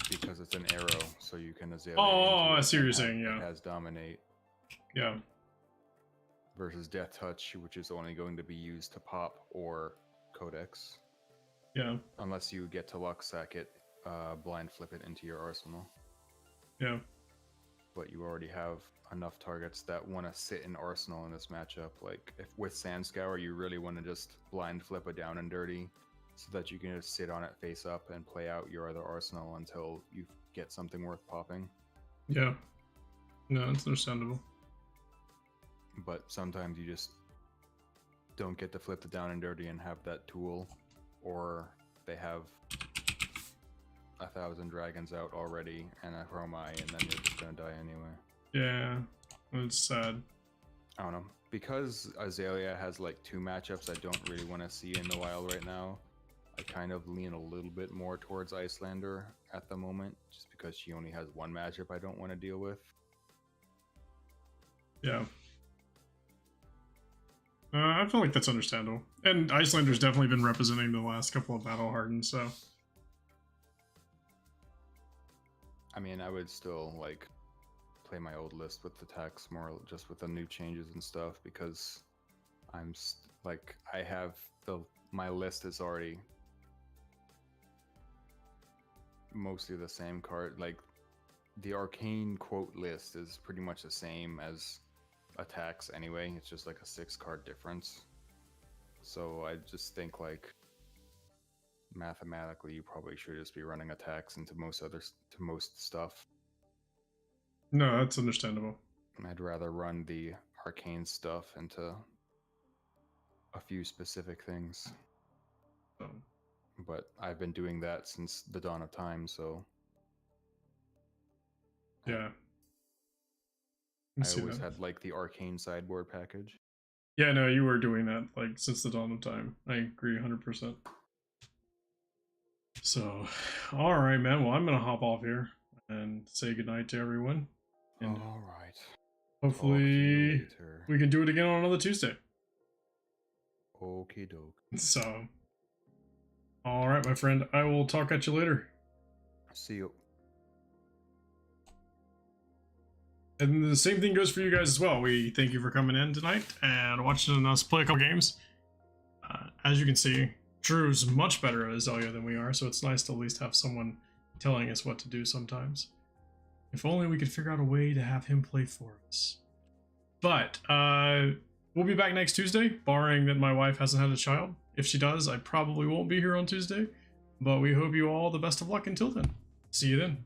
Because it's an arrow, so you can Azalea. Oh, into I it see what and you're saying, yeah. It has Dominate. Yeah. Versus Death Touch, which is only going to be used to pop or Codex. Yeah. Unless you get to luck sack it, blind flip it into your arsenal. Yeah. But you already have enough targets that want to sit in arsenal in this matchup. Like if with Sand Scour, you really want to just blind flip a down and dirty, so that you can just sit on it face up and play out your other arsenal until you get something worth popping. Yeah. No, it's understandable. But sometimes you just don't get to flip the down and dirty and have that tool, or they have 1,000 dragons out already and a Chromai, and then you're just gonna die anyway. Yeah, it's sad. I don't know. Because Azalea has like 2 matchups I don't really want to see in the wild right now, I kind of lean a little bit more towards Icelander at the moment, just because she only has 1 matchup I don't want to deal with. Yeah. I feel like that's understandable. And Icelander's definitely been representing the last couple of Battle Hardened, so. I mean, I would still like play my old list with the tax more, just with the new changes and stuff, because I'm like, I have my list is already mostly the same card. Like the arcane quote list is pretty much the same as attacks anyway. It's just like a 6-card difference. So I just think like mathematically you probably should just be running attacks into most stuff. No, that's understandable. I'd rather run the arcane stuff into a few specific things. So. But I've been doing that since the dawn of time, so Yeah. I always had like the arcane sideboard package. Yeah, no, you were doing that like since the dawn of time. I agree 100%. So, all right, man. Well, I'm gonna hop off here and say goodnight to everyone. And all right. hopefully we can do it again on another Tuesday. Okie doke. So, all right, my friend. I will talk at you later. See you. And the same thing goes for you guys as well. We thank you for coming in tonight and watching us play a couple games. As you can see, Drew's much better at Azalea than we are, so it's nice to at least have someone telling us what to do sometimes. If only we could figure out a way to have him play for us. But we'll be back next Tuesday, barring that my wife hasn't had a child. If she does, I probably won't be here on Tuesday. But we hope you all the best of luck until then. See you then.